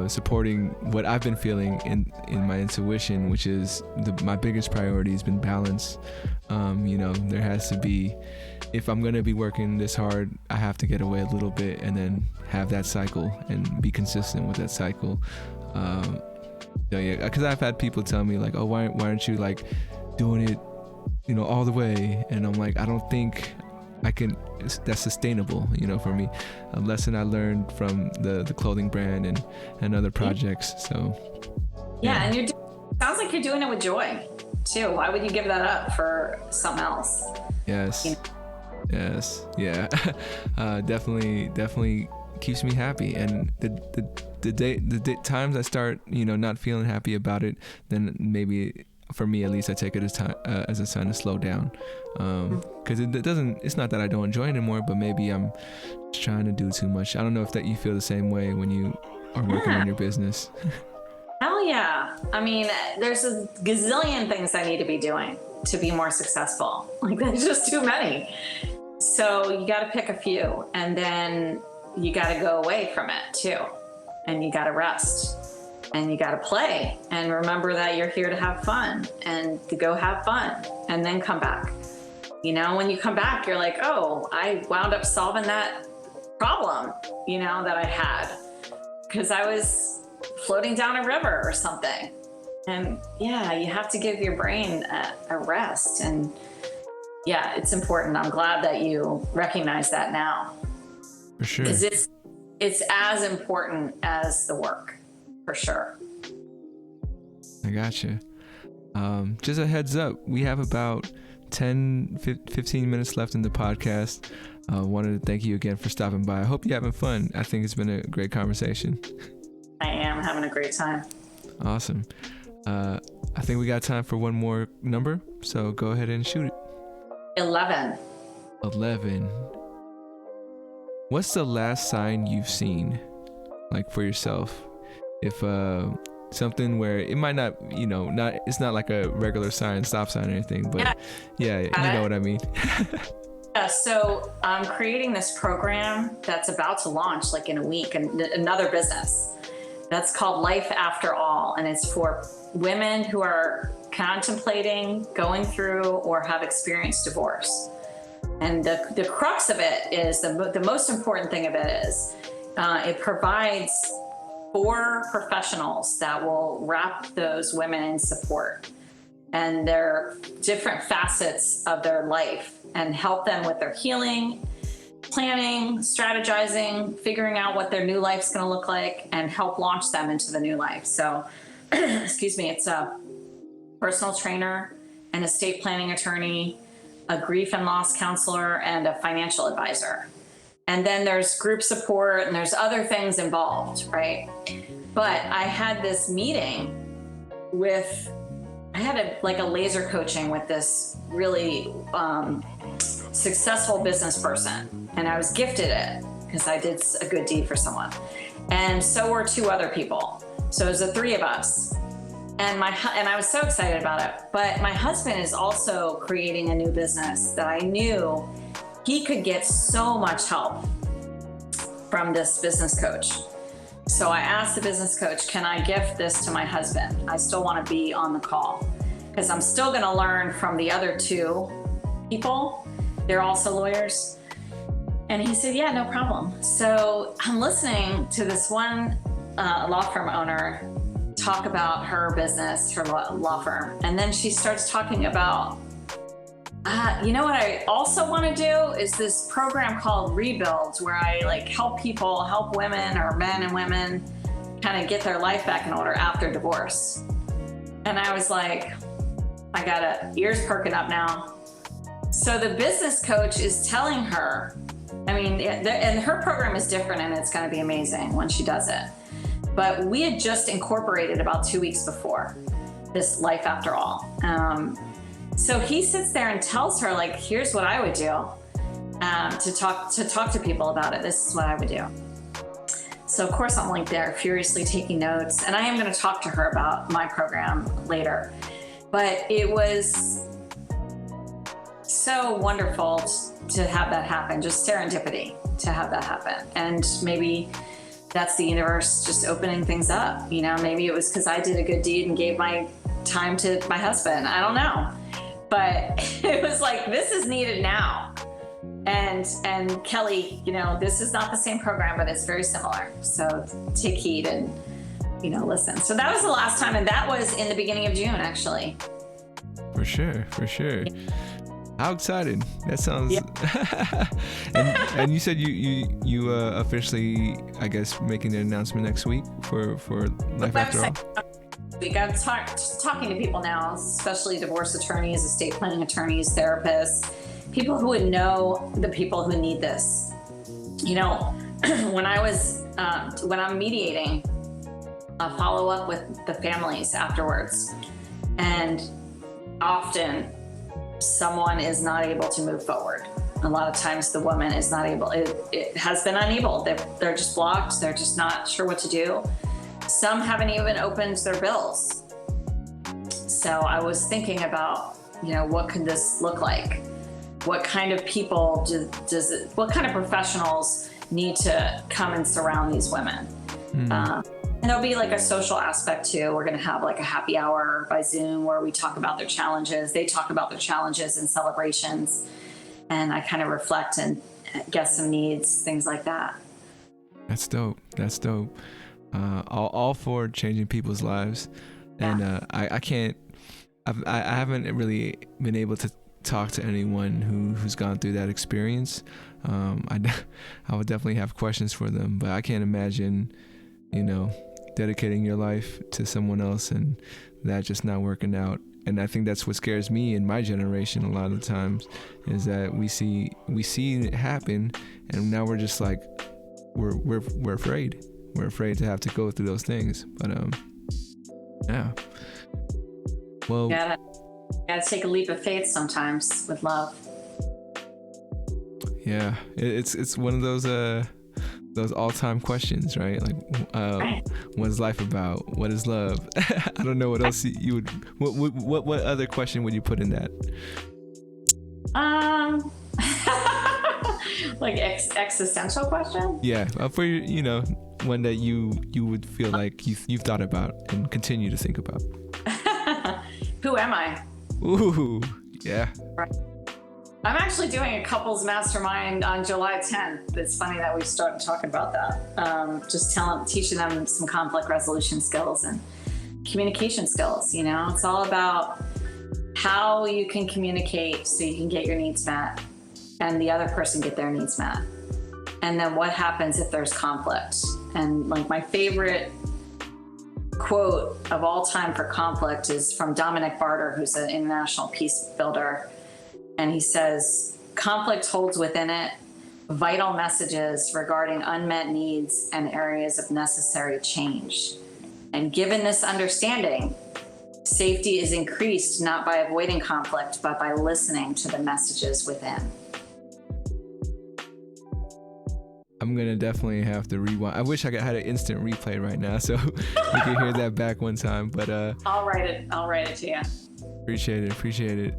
supporting what I've been feeling in my intuition, which is my biggest priority has been balance. There has to be, if I'm going to be working this hard, I have to get away a little bit and then have that cycle and be consistent with that cycle. Because I've had people tell me like, oh, why aren't you like doing it, all the way? And I'm like, I don't think that's sustainable, for me. A lesson I learned from the clothing brand and other projects. So and sounds like you're doing it with joy too. Why would you give that up for something else? Yes. Definitely keeps me happy. And the times I start not feeling happy about it, then maybe, for me at least, I take it as a sign to slow down, because it's not that I don't enjoy it anymore, but maybe I'm just trying to do too much. I don't know if that you feel the same way when you are working on your business. Hell yeah. I mean, there's a gazillion things I need to be doing to be more successful. Like, there's just too many. So you got to pick a few, and then you got to go away from it too, and you got to rest. And you got to play, and remember that you're here to have fun, and to go have fun, and then come back. When you come back, you're like, oh, I wound up solving that problem, that I had, because I was floating down a river or something. And you have to give your brain a rest. And it's important. I'm glad that you recognize that now. For sure. Because it's as important as the work. For sure. I gotcha. Just a heads up, we have about 10-15 minutes left in the podcast. Wanted to thank you again for stopping by. I hope you're having fun. I think it's been a great conversation. I am having a great time. Awesome. I think we got time for one more number, so go ahead and shoot it. 11. What's the last sign you've seen, like, for yourself? If something where it might not, it's not like a regular stop sign or anything, but you know what I mean. So I'm creating this program that's about to launch like in a week, and another business that's called Life After All. And it's for women who are contemplating going through or have experienced divorce. And the crux of it is, the most important thing of it is, it provides 4 professionals that will wrap those women in support and their different facets of their life, and help them with their healing planning, strategizing, figuring out what their new life's going to look like, and help launch them into the new life. So, excuse me, it's a personal trainer, an estate planning attorney, a grief and loss counselor, and a financial advisor. And then there's group support and there's other things involved, right? But I had this meeting with, I had a laser coaching with this really successful business person, and I was gifted it because I did a good deed for someone. And so were two other people. So it was the three of us. And I was so excited about it. But my husband is also creating a new business that I knew he could get so much help from this business coach. So I asked the business coach, can I gift this to my husband? I still want to be on the call because I'm still going to learn from the other two people. They're also lawyers. And he said, yeah, no problem. So I'm listening to this one law firm owner talk about her business, her law firm. And then she starts talking about, you know what I also want to do is this program called Revolves, where I help women or men and women kind of get their life back in order after divorce. And I was like, I got ears perking up now. So the business coach is telling her, and her program is different and it's going to be amazing when she does it. But we had just incorporated about 2 weeks before this Life After All. So he sits there and tells her, here's what I would do to talk to people about it. This is what I would do. So of course I'm there furiously taking notes, and I am going to talk to her about my program later. But it was so wonderful to have that happen, just serendipity to have that happen. And maybe that's the universe just opening things up. Maybe it was because I did a good deed and gave my time to my husband. I don't know. But it was this is needed now. And Kelly, this is not the same program, but it's very similar. So take heed and, listen. So that was the last time. And that was in the beginning of June, actually. For sure. How excited. That sounds, yeah. and you said you officially, I guess, making the announcement next week for Life After All? I'm talking to people now, especially divorce attorneys, estate planning attorneys, therapists, people who would know the people who need this. When I'm mediating, I'll follow up with the families afterwards. And often someone is not able to move forward. A lot of times the woman is not able, it has been unable. They're just blocked. They're just not sure what to do. Some haven't even opened their bills. So I was thinking about, what could this look like? What kind of people what kind of professionals need to come and surround these women? And there'll be a social aspect too. We're going to have a happy hour by Zoom where we talk about their challenges. They talk about their challenges and celebrations. And I kind of reflect and guess some needs, things like that. That's dope. All for changing people's lives. And I haven't really been able to talk to anyone who's gone through that experience. I would definitely have questions for them, but I can't imagine, dedicating your life to someone else and that just not working out. And I think that's what scares me in my generation a lot of the times, is that we see it happen, and now we're just we're afraid. We're afraid to have to go through those things. But yeah. Well, gotta take a leap of faith sometimes with love. Yeah, it's one of those all-time questions, right? What is life about? What is love? I don't know what else you would. What other question would you put in that? Existential question? Yeah, for one that you would feel like you've thought about and continue to think about. Who am I? Ooh, yeah. Right. I'm actually doing a couples mastermind on July 10th. It's funny that we started talking about that. Just teaching them some conflict resolution skills and communication skills. It's all about how you can communicate so you can get your needs met. and the other person get their needs met? And then what happens if there's conflict? And like my favorite quote of all time for conflict is from Dominic Barter, who's an international peace builder. And he says, conflict holds within it vital messages regarding unmet needs and areas of necessary change. And given this understanding, safety is increased not by avoiding conflict, but by listening to the messages within. I'm gonna definitely have to rewind. I wish I had an instant replay right now so we could hear that back one time. But I'll write it to you. Appreciate it.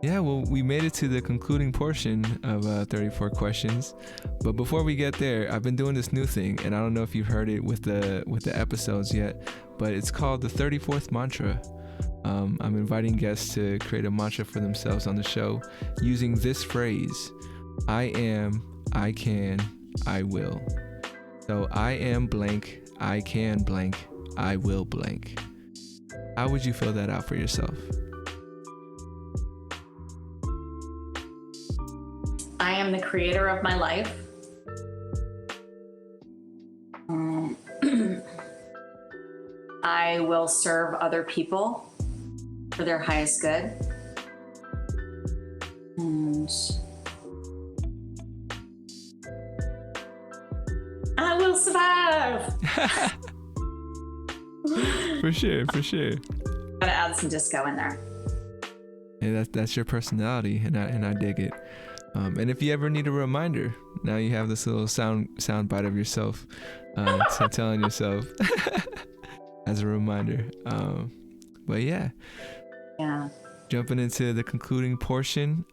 Yeah, well, we made it to the concluding portion of 34 questions. But before we get there, I've been doing this new thing, and I don't know if you've heard it with the episodes yet, but it's called the 34th mantra. I'm inviting guests to create a mantra for themselves on the show using this phrase: I am, I can, I will. So I am blank, I can blank, I will blank. How would you fill that out for yourself? I am the creator of my life. I will serve other people for their highest good. And I will survive. For sure. Gotta add some disco in there. Yeah, that's your personality, and I dig it. And if you ever need a reminder, now you have this little sound bite of yourself, so telling yourself as a reminder. But yeah. Jumping into the concluding portion.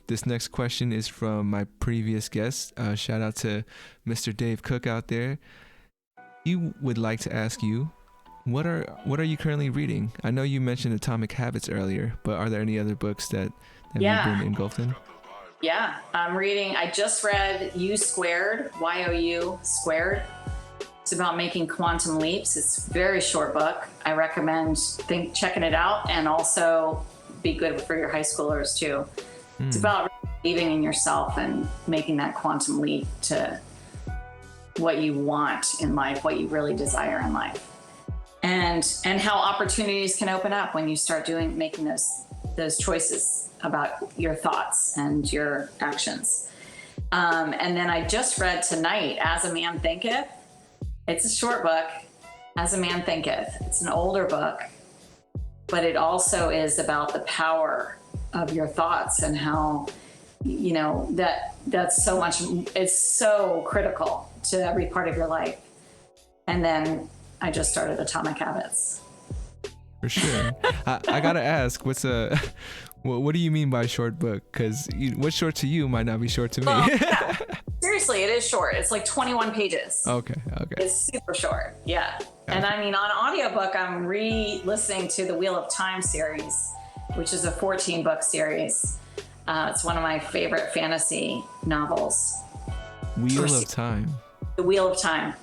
This next question is from my previous guest. Shout out to Mr. Dave Cook out there. He would like to ask you, what are you currently reading? I know you mentioned Atomic Habits earlier, but are there any other books that you've been engulfed in? Yeah, I just read U Squared, Y-O-U Squared. It's about making quantum leaps. It's a very short book. I recommend checking it out, and also be good for your high schoolers too. It's about believing in yourself and making that quantum leap to what you want in life, what you really desire in life. And how opportunities can open up when you start making those choices about your thoughts and your actions. And then I just read tonight, As a Man Thinketh. It's a short book, As a Man Thinketh. It's an older book, but it also is about the power of your thoughts and how, that's so much, it's so critical to every part of your life. And then I just started Atomic Habits. For sure. I gotta ask, what do you mean by short book? Because what's short to you might not be short to me. Well, seriously, it is short. It's like 21 pages. Okay. It's super short. Yeah. And I mean, on audiobook, I'm re-listening to the Wheel of Time series, which is a 14-book series. It's one of my favorite fantasy novels. Wheel of Time. The Wheel of Time.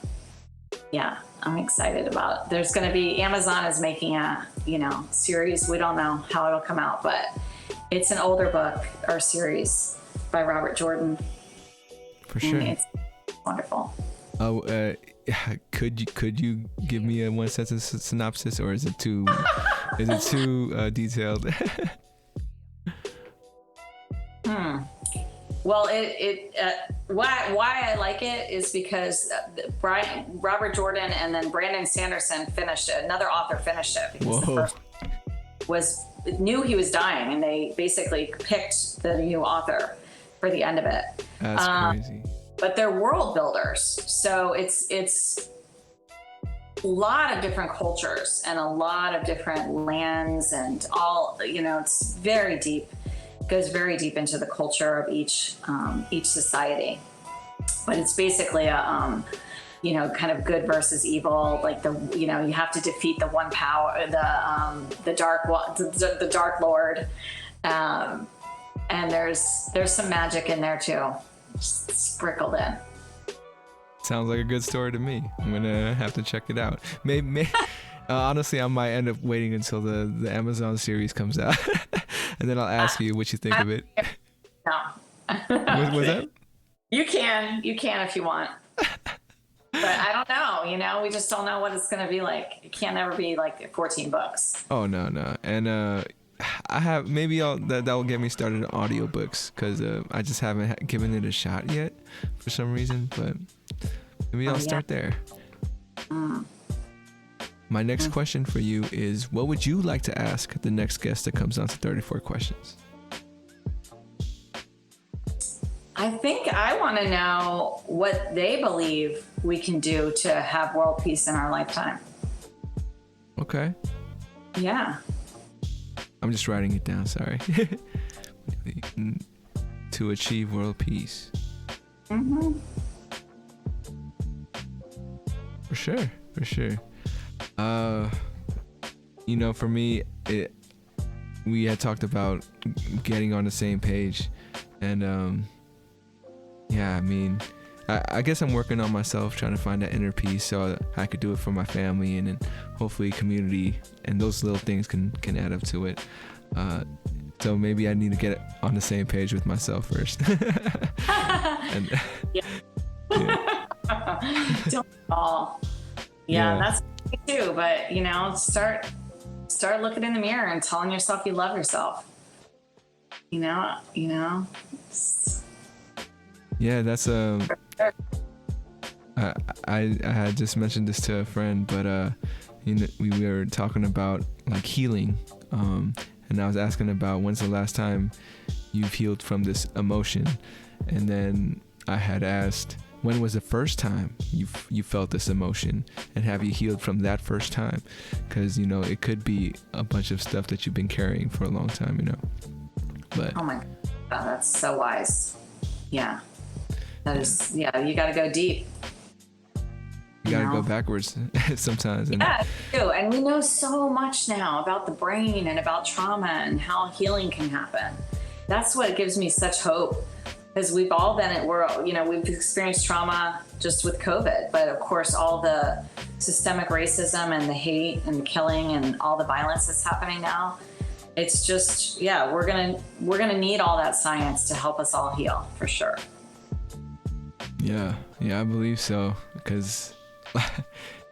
Yeah, I'm excited about it. There's going to be, Amazon is making a, series. We don't know how it'll come out, but it's an older book or series by Robert Jordan. For sure. And it's wonderful. Oh, could you give me a one sentence synopsis, or is it too detailed? Well, why I like it is because Robert Jordan and then Brandon Sanderson another author finished it, because the first knew he was dying, and they basically picked the new author for the end of it. That's crazy. But they're world builders, so it's a lot of different cultures and a lot of different lands, and all, it's very deep. Goes very deep into the culture of each society, but it's basically a kind of good versus evil. Like you have to defeat the one power, the dark lord, and there's some magic in there too, sprinkled in. Sounds like a good story to me. I'm gonna have to check it out. Maybe honestly, I might end up waiting until the Amazon series comes out. And then I'll ask you what you think of it. No. Was that? You can if you want. But I don't know, we just don't know what it's going to be like. It can't ever be like 14 books. Oh, no. And I have, maybe that will get me started on audiobooks, because I just haven't given it a shot yet for some reason, but maybe I'll start there. My next question for you is, what would you like to ask the next guest that comes on to 34 questions? I think I want to know what they believe we can do to have world peace in our lifetime. Okay. Yeah. I'm just writing it down, sorry. To achieve world peace. Mm-hmm. For sure. For me, we had talked about getting on the same page, and I guess I'm working on myself, trying to find that inner peace so I could do it for my family, and then hopefully community, and those little things can add up to it. So maybe I need to get on the same page with myself first. And, Don't fall. Yeah, that's me too. But start looking in the mirror and telling yourself you love yourself. Yeah, that's I had just mentioned this to a friend, but we were talking about like healing, and I was asking about when's the last time you've healed from this emotion, and then I had asked, when was the first time you felt this emotion, and have you healed from that first time? Because it could be a bunch of stuff that you've been carrying for a long time, But oh my God, that's so wise. Yeah, that is. Yeah, you got to go deep. You gotta go backwards sometimes. Yeah, you do. And we know so much now about the brain and about trauma and how healing can happen. That's what gives me such hope, because we've all been we've experienced trauma just with COVID, but of course all the systemic racism and the hate and the killing and all the violence that's happening now. It's just, we're gonna need all that science to help us all heal, for sure. Yeah, I believe so, because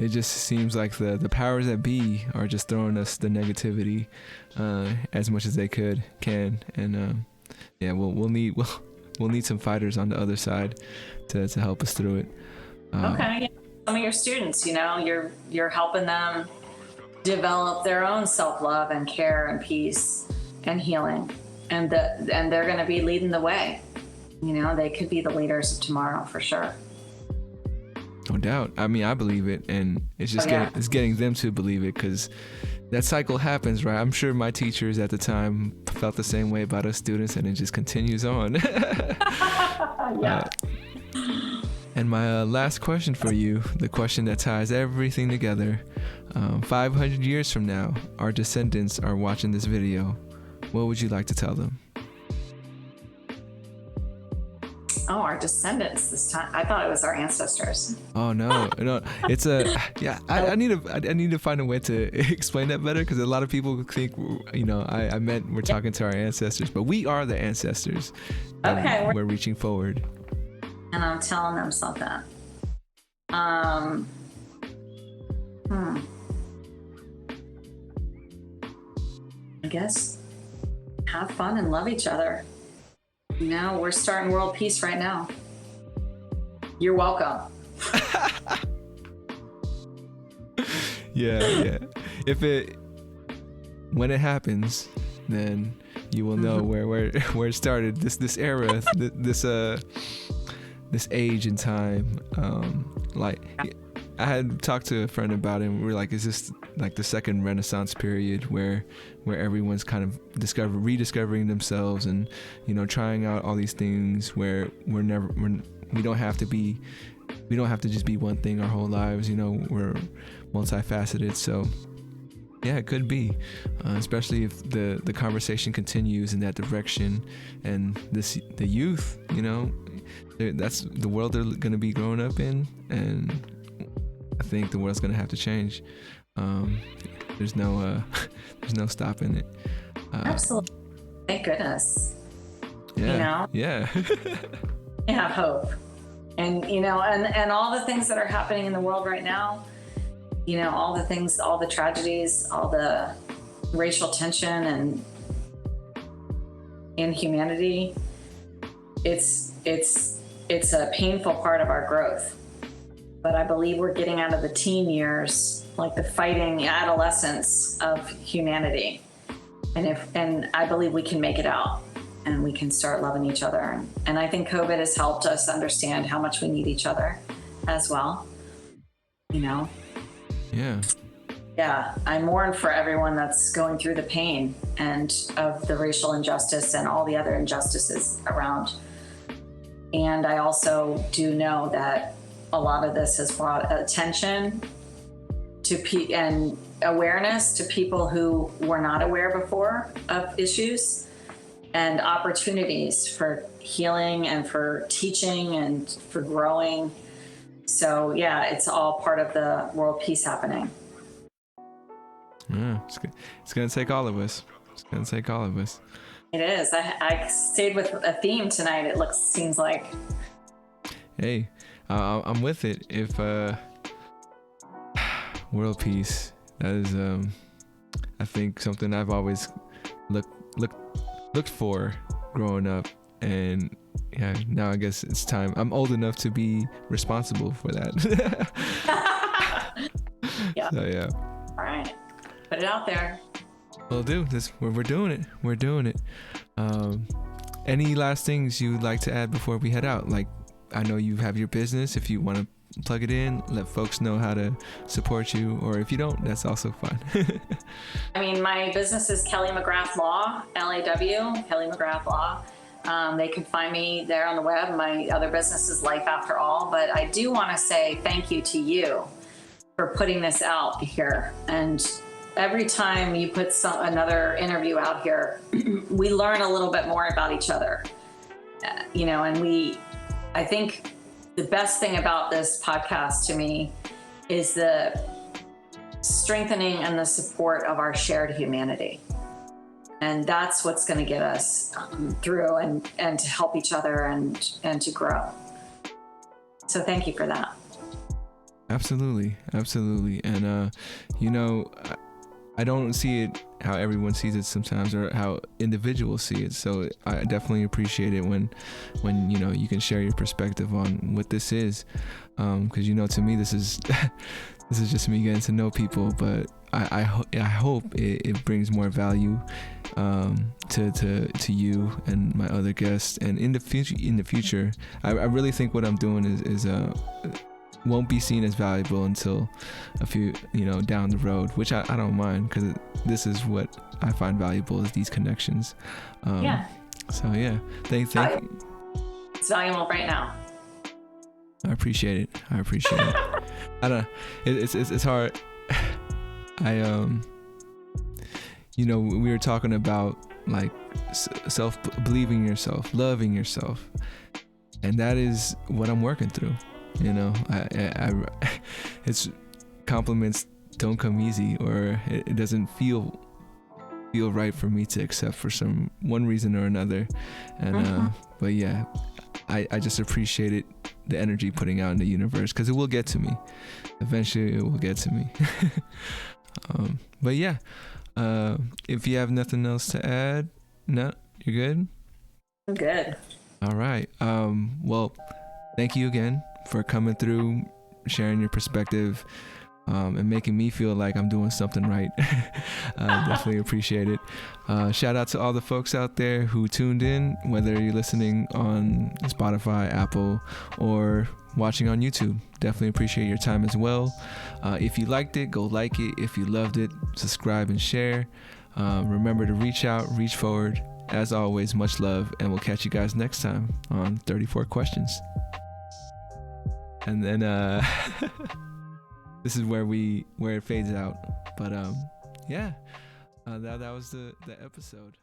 it just seems like the powers that be are just throwing us the negativity as much as they can, and we'll need some fighters on the other side to help us through it. Okay, some of your students, you're helping them develop their own self-love and care and peace and healing, and they're going to be leading the way. They could be the leaders of tomorrow, for sure. No doubt. I mean, I believe it, and it's just getting them to believe it, because that cycle happens, right? I'm sure my teachers at the time felt the same way about us students, and it just continues on. Yeah. And my last question for you, the question that ties everything together, 500 years from now, our descendants are watching this video. What would you like to tell them? Oh, our descendants this time. I thought it was our ancestors. Oh no, it's I need to find a way to explain that better, because a lot of people think I meant we're talking to our ancestors, but we are the ancestors. Okay, we're reaching forward. And I'm telling them something. I guess have fun and love each other. We're starting world peace right now. You're welcome. Yeah. When it happens, then you will know where it started. This era, this age and time. I had talked to a friend about it, and we were like, is this like the second Renaissance period where everyone's kind of rediscovering themselves, and trying out all these things, where we don't have to just be one thing our whole lives. We're multifaceted. So yeah, it could be, especially if the conversation continues in that direction, and the youth, that's the world they're going to be growing up in, and I think the world's going to have to change. There's no stopping it. Absolutely. Thank goodness. Yeah. You know? Yeah. I have hope. And, you know, and all the things that are happening in the world right now, you know, all the things, all the tragedies, all the racial tension and inhumanity, it's a painful part of our growth. But I believe we're getting out of the teen years, like the fighting adolescence of humanity. And I believe we can make it out and we can start loving each other. And I think COVID has helped us understand how much we need each other as well. You know? Yeah. Yeah, I mourn for everyone that's going through the pain and of the racial injustice and all the other injustices around. And I also do know that a lot of this has brought attention to and awareness to people who were not aware before of issues, and opportunities for healing and for teaching and for growing. So yeah, it's all part of the world peace happening. Yeah, it's gonna take all of us. It's gonna take all of us. It is. I stayed with a theme tonight. Seems like. Hey, I'm with it. If world peace, that is I think something I've always looked for growing up, and yeah, now I guess it's time. I'm old enough to be responsible for that. Yeah. So yeah. All right. Put it out there. Well, dude, we're doing it. We're doing it. Any last things you'd like to add before we head out? Like, I know you have your business. If you want to plug it in, let folks know how to support you, or if you don't, that's also fine. I mean, my business is Kelly McGrath Law, LAW, Kelly McGrath Law. They can find me there on the web. My other business is Life After All. But I do want to say thank you to you for putting this out here. And every time you put another interview out here, we learn a little bit more about each other. You know, and I think the best thing about this podcast to me is the strengthening and the support of our shared humanity. And that's what's going to get us through and to help each other and to grow. So thank you for that. Absolutely. And, you know, I don't see it how everyone sees it sometimes, or how individuals see it. So I definitely appreciate it when you know, you can share your perspective on what this is. Because, you know, to me, this is just me getting to know people, but I hope it brings more value to you and my other guests. And in the future, I really think what I'm doing is won't be seen as valuable until a few, you know, down the road, which I don't mind, because this is what I find valuable, is these connections. Yeah. So yeah, thank you. It's valuable right now. I appreciate it. I don't know. It's hard. You know, we were talking about like believing yourself, loving yourself, and that is what I'm working through. You know, it's compliments don't come easy, or it doesn't feel right for me to accept for one reason or another. And but yeah, I just appreciated the energy putting out in the universe, because it will get to me. Eventually it will get to me. But yeah, if you have nothing else to add, no, you're good? I'm good. All right. Well, thank you again for coming through, sharing your perspective, and making me feel like I'm doing something right. Definitely appreciate it. Shout out to all the folks out there who tuned in, whether you're listening on Spotify, Apple, or watching on YouTube. Definitely appreciate your time as well. If you liked it, go like it. If you loved it, subscribe and share. Remember to reach out, reach forward. As always, much love, and we'll catch you guys next time on 34 Questions. And then this is where it fades out. But yeah, that was the episode.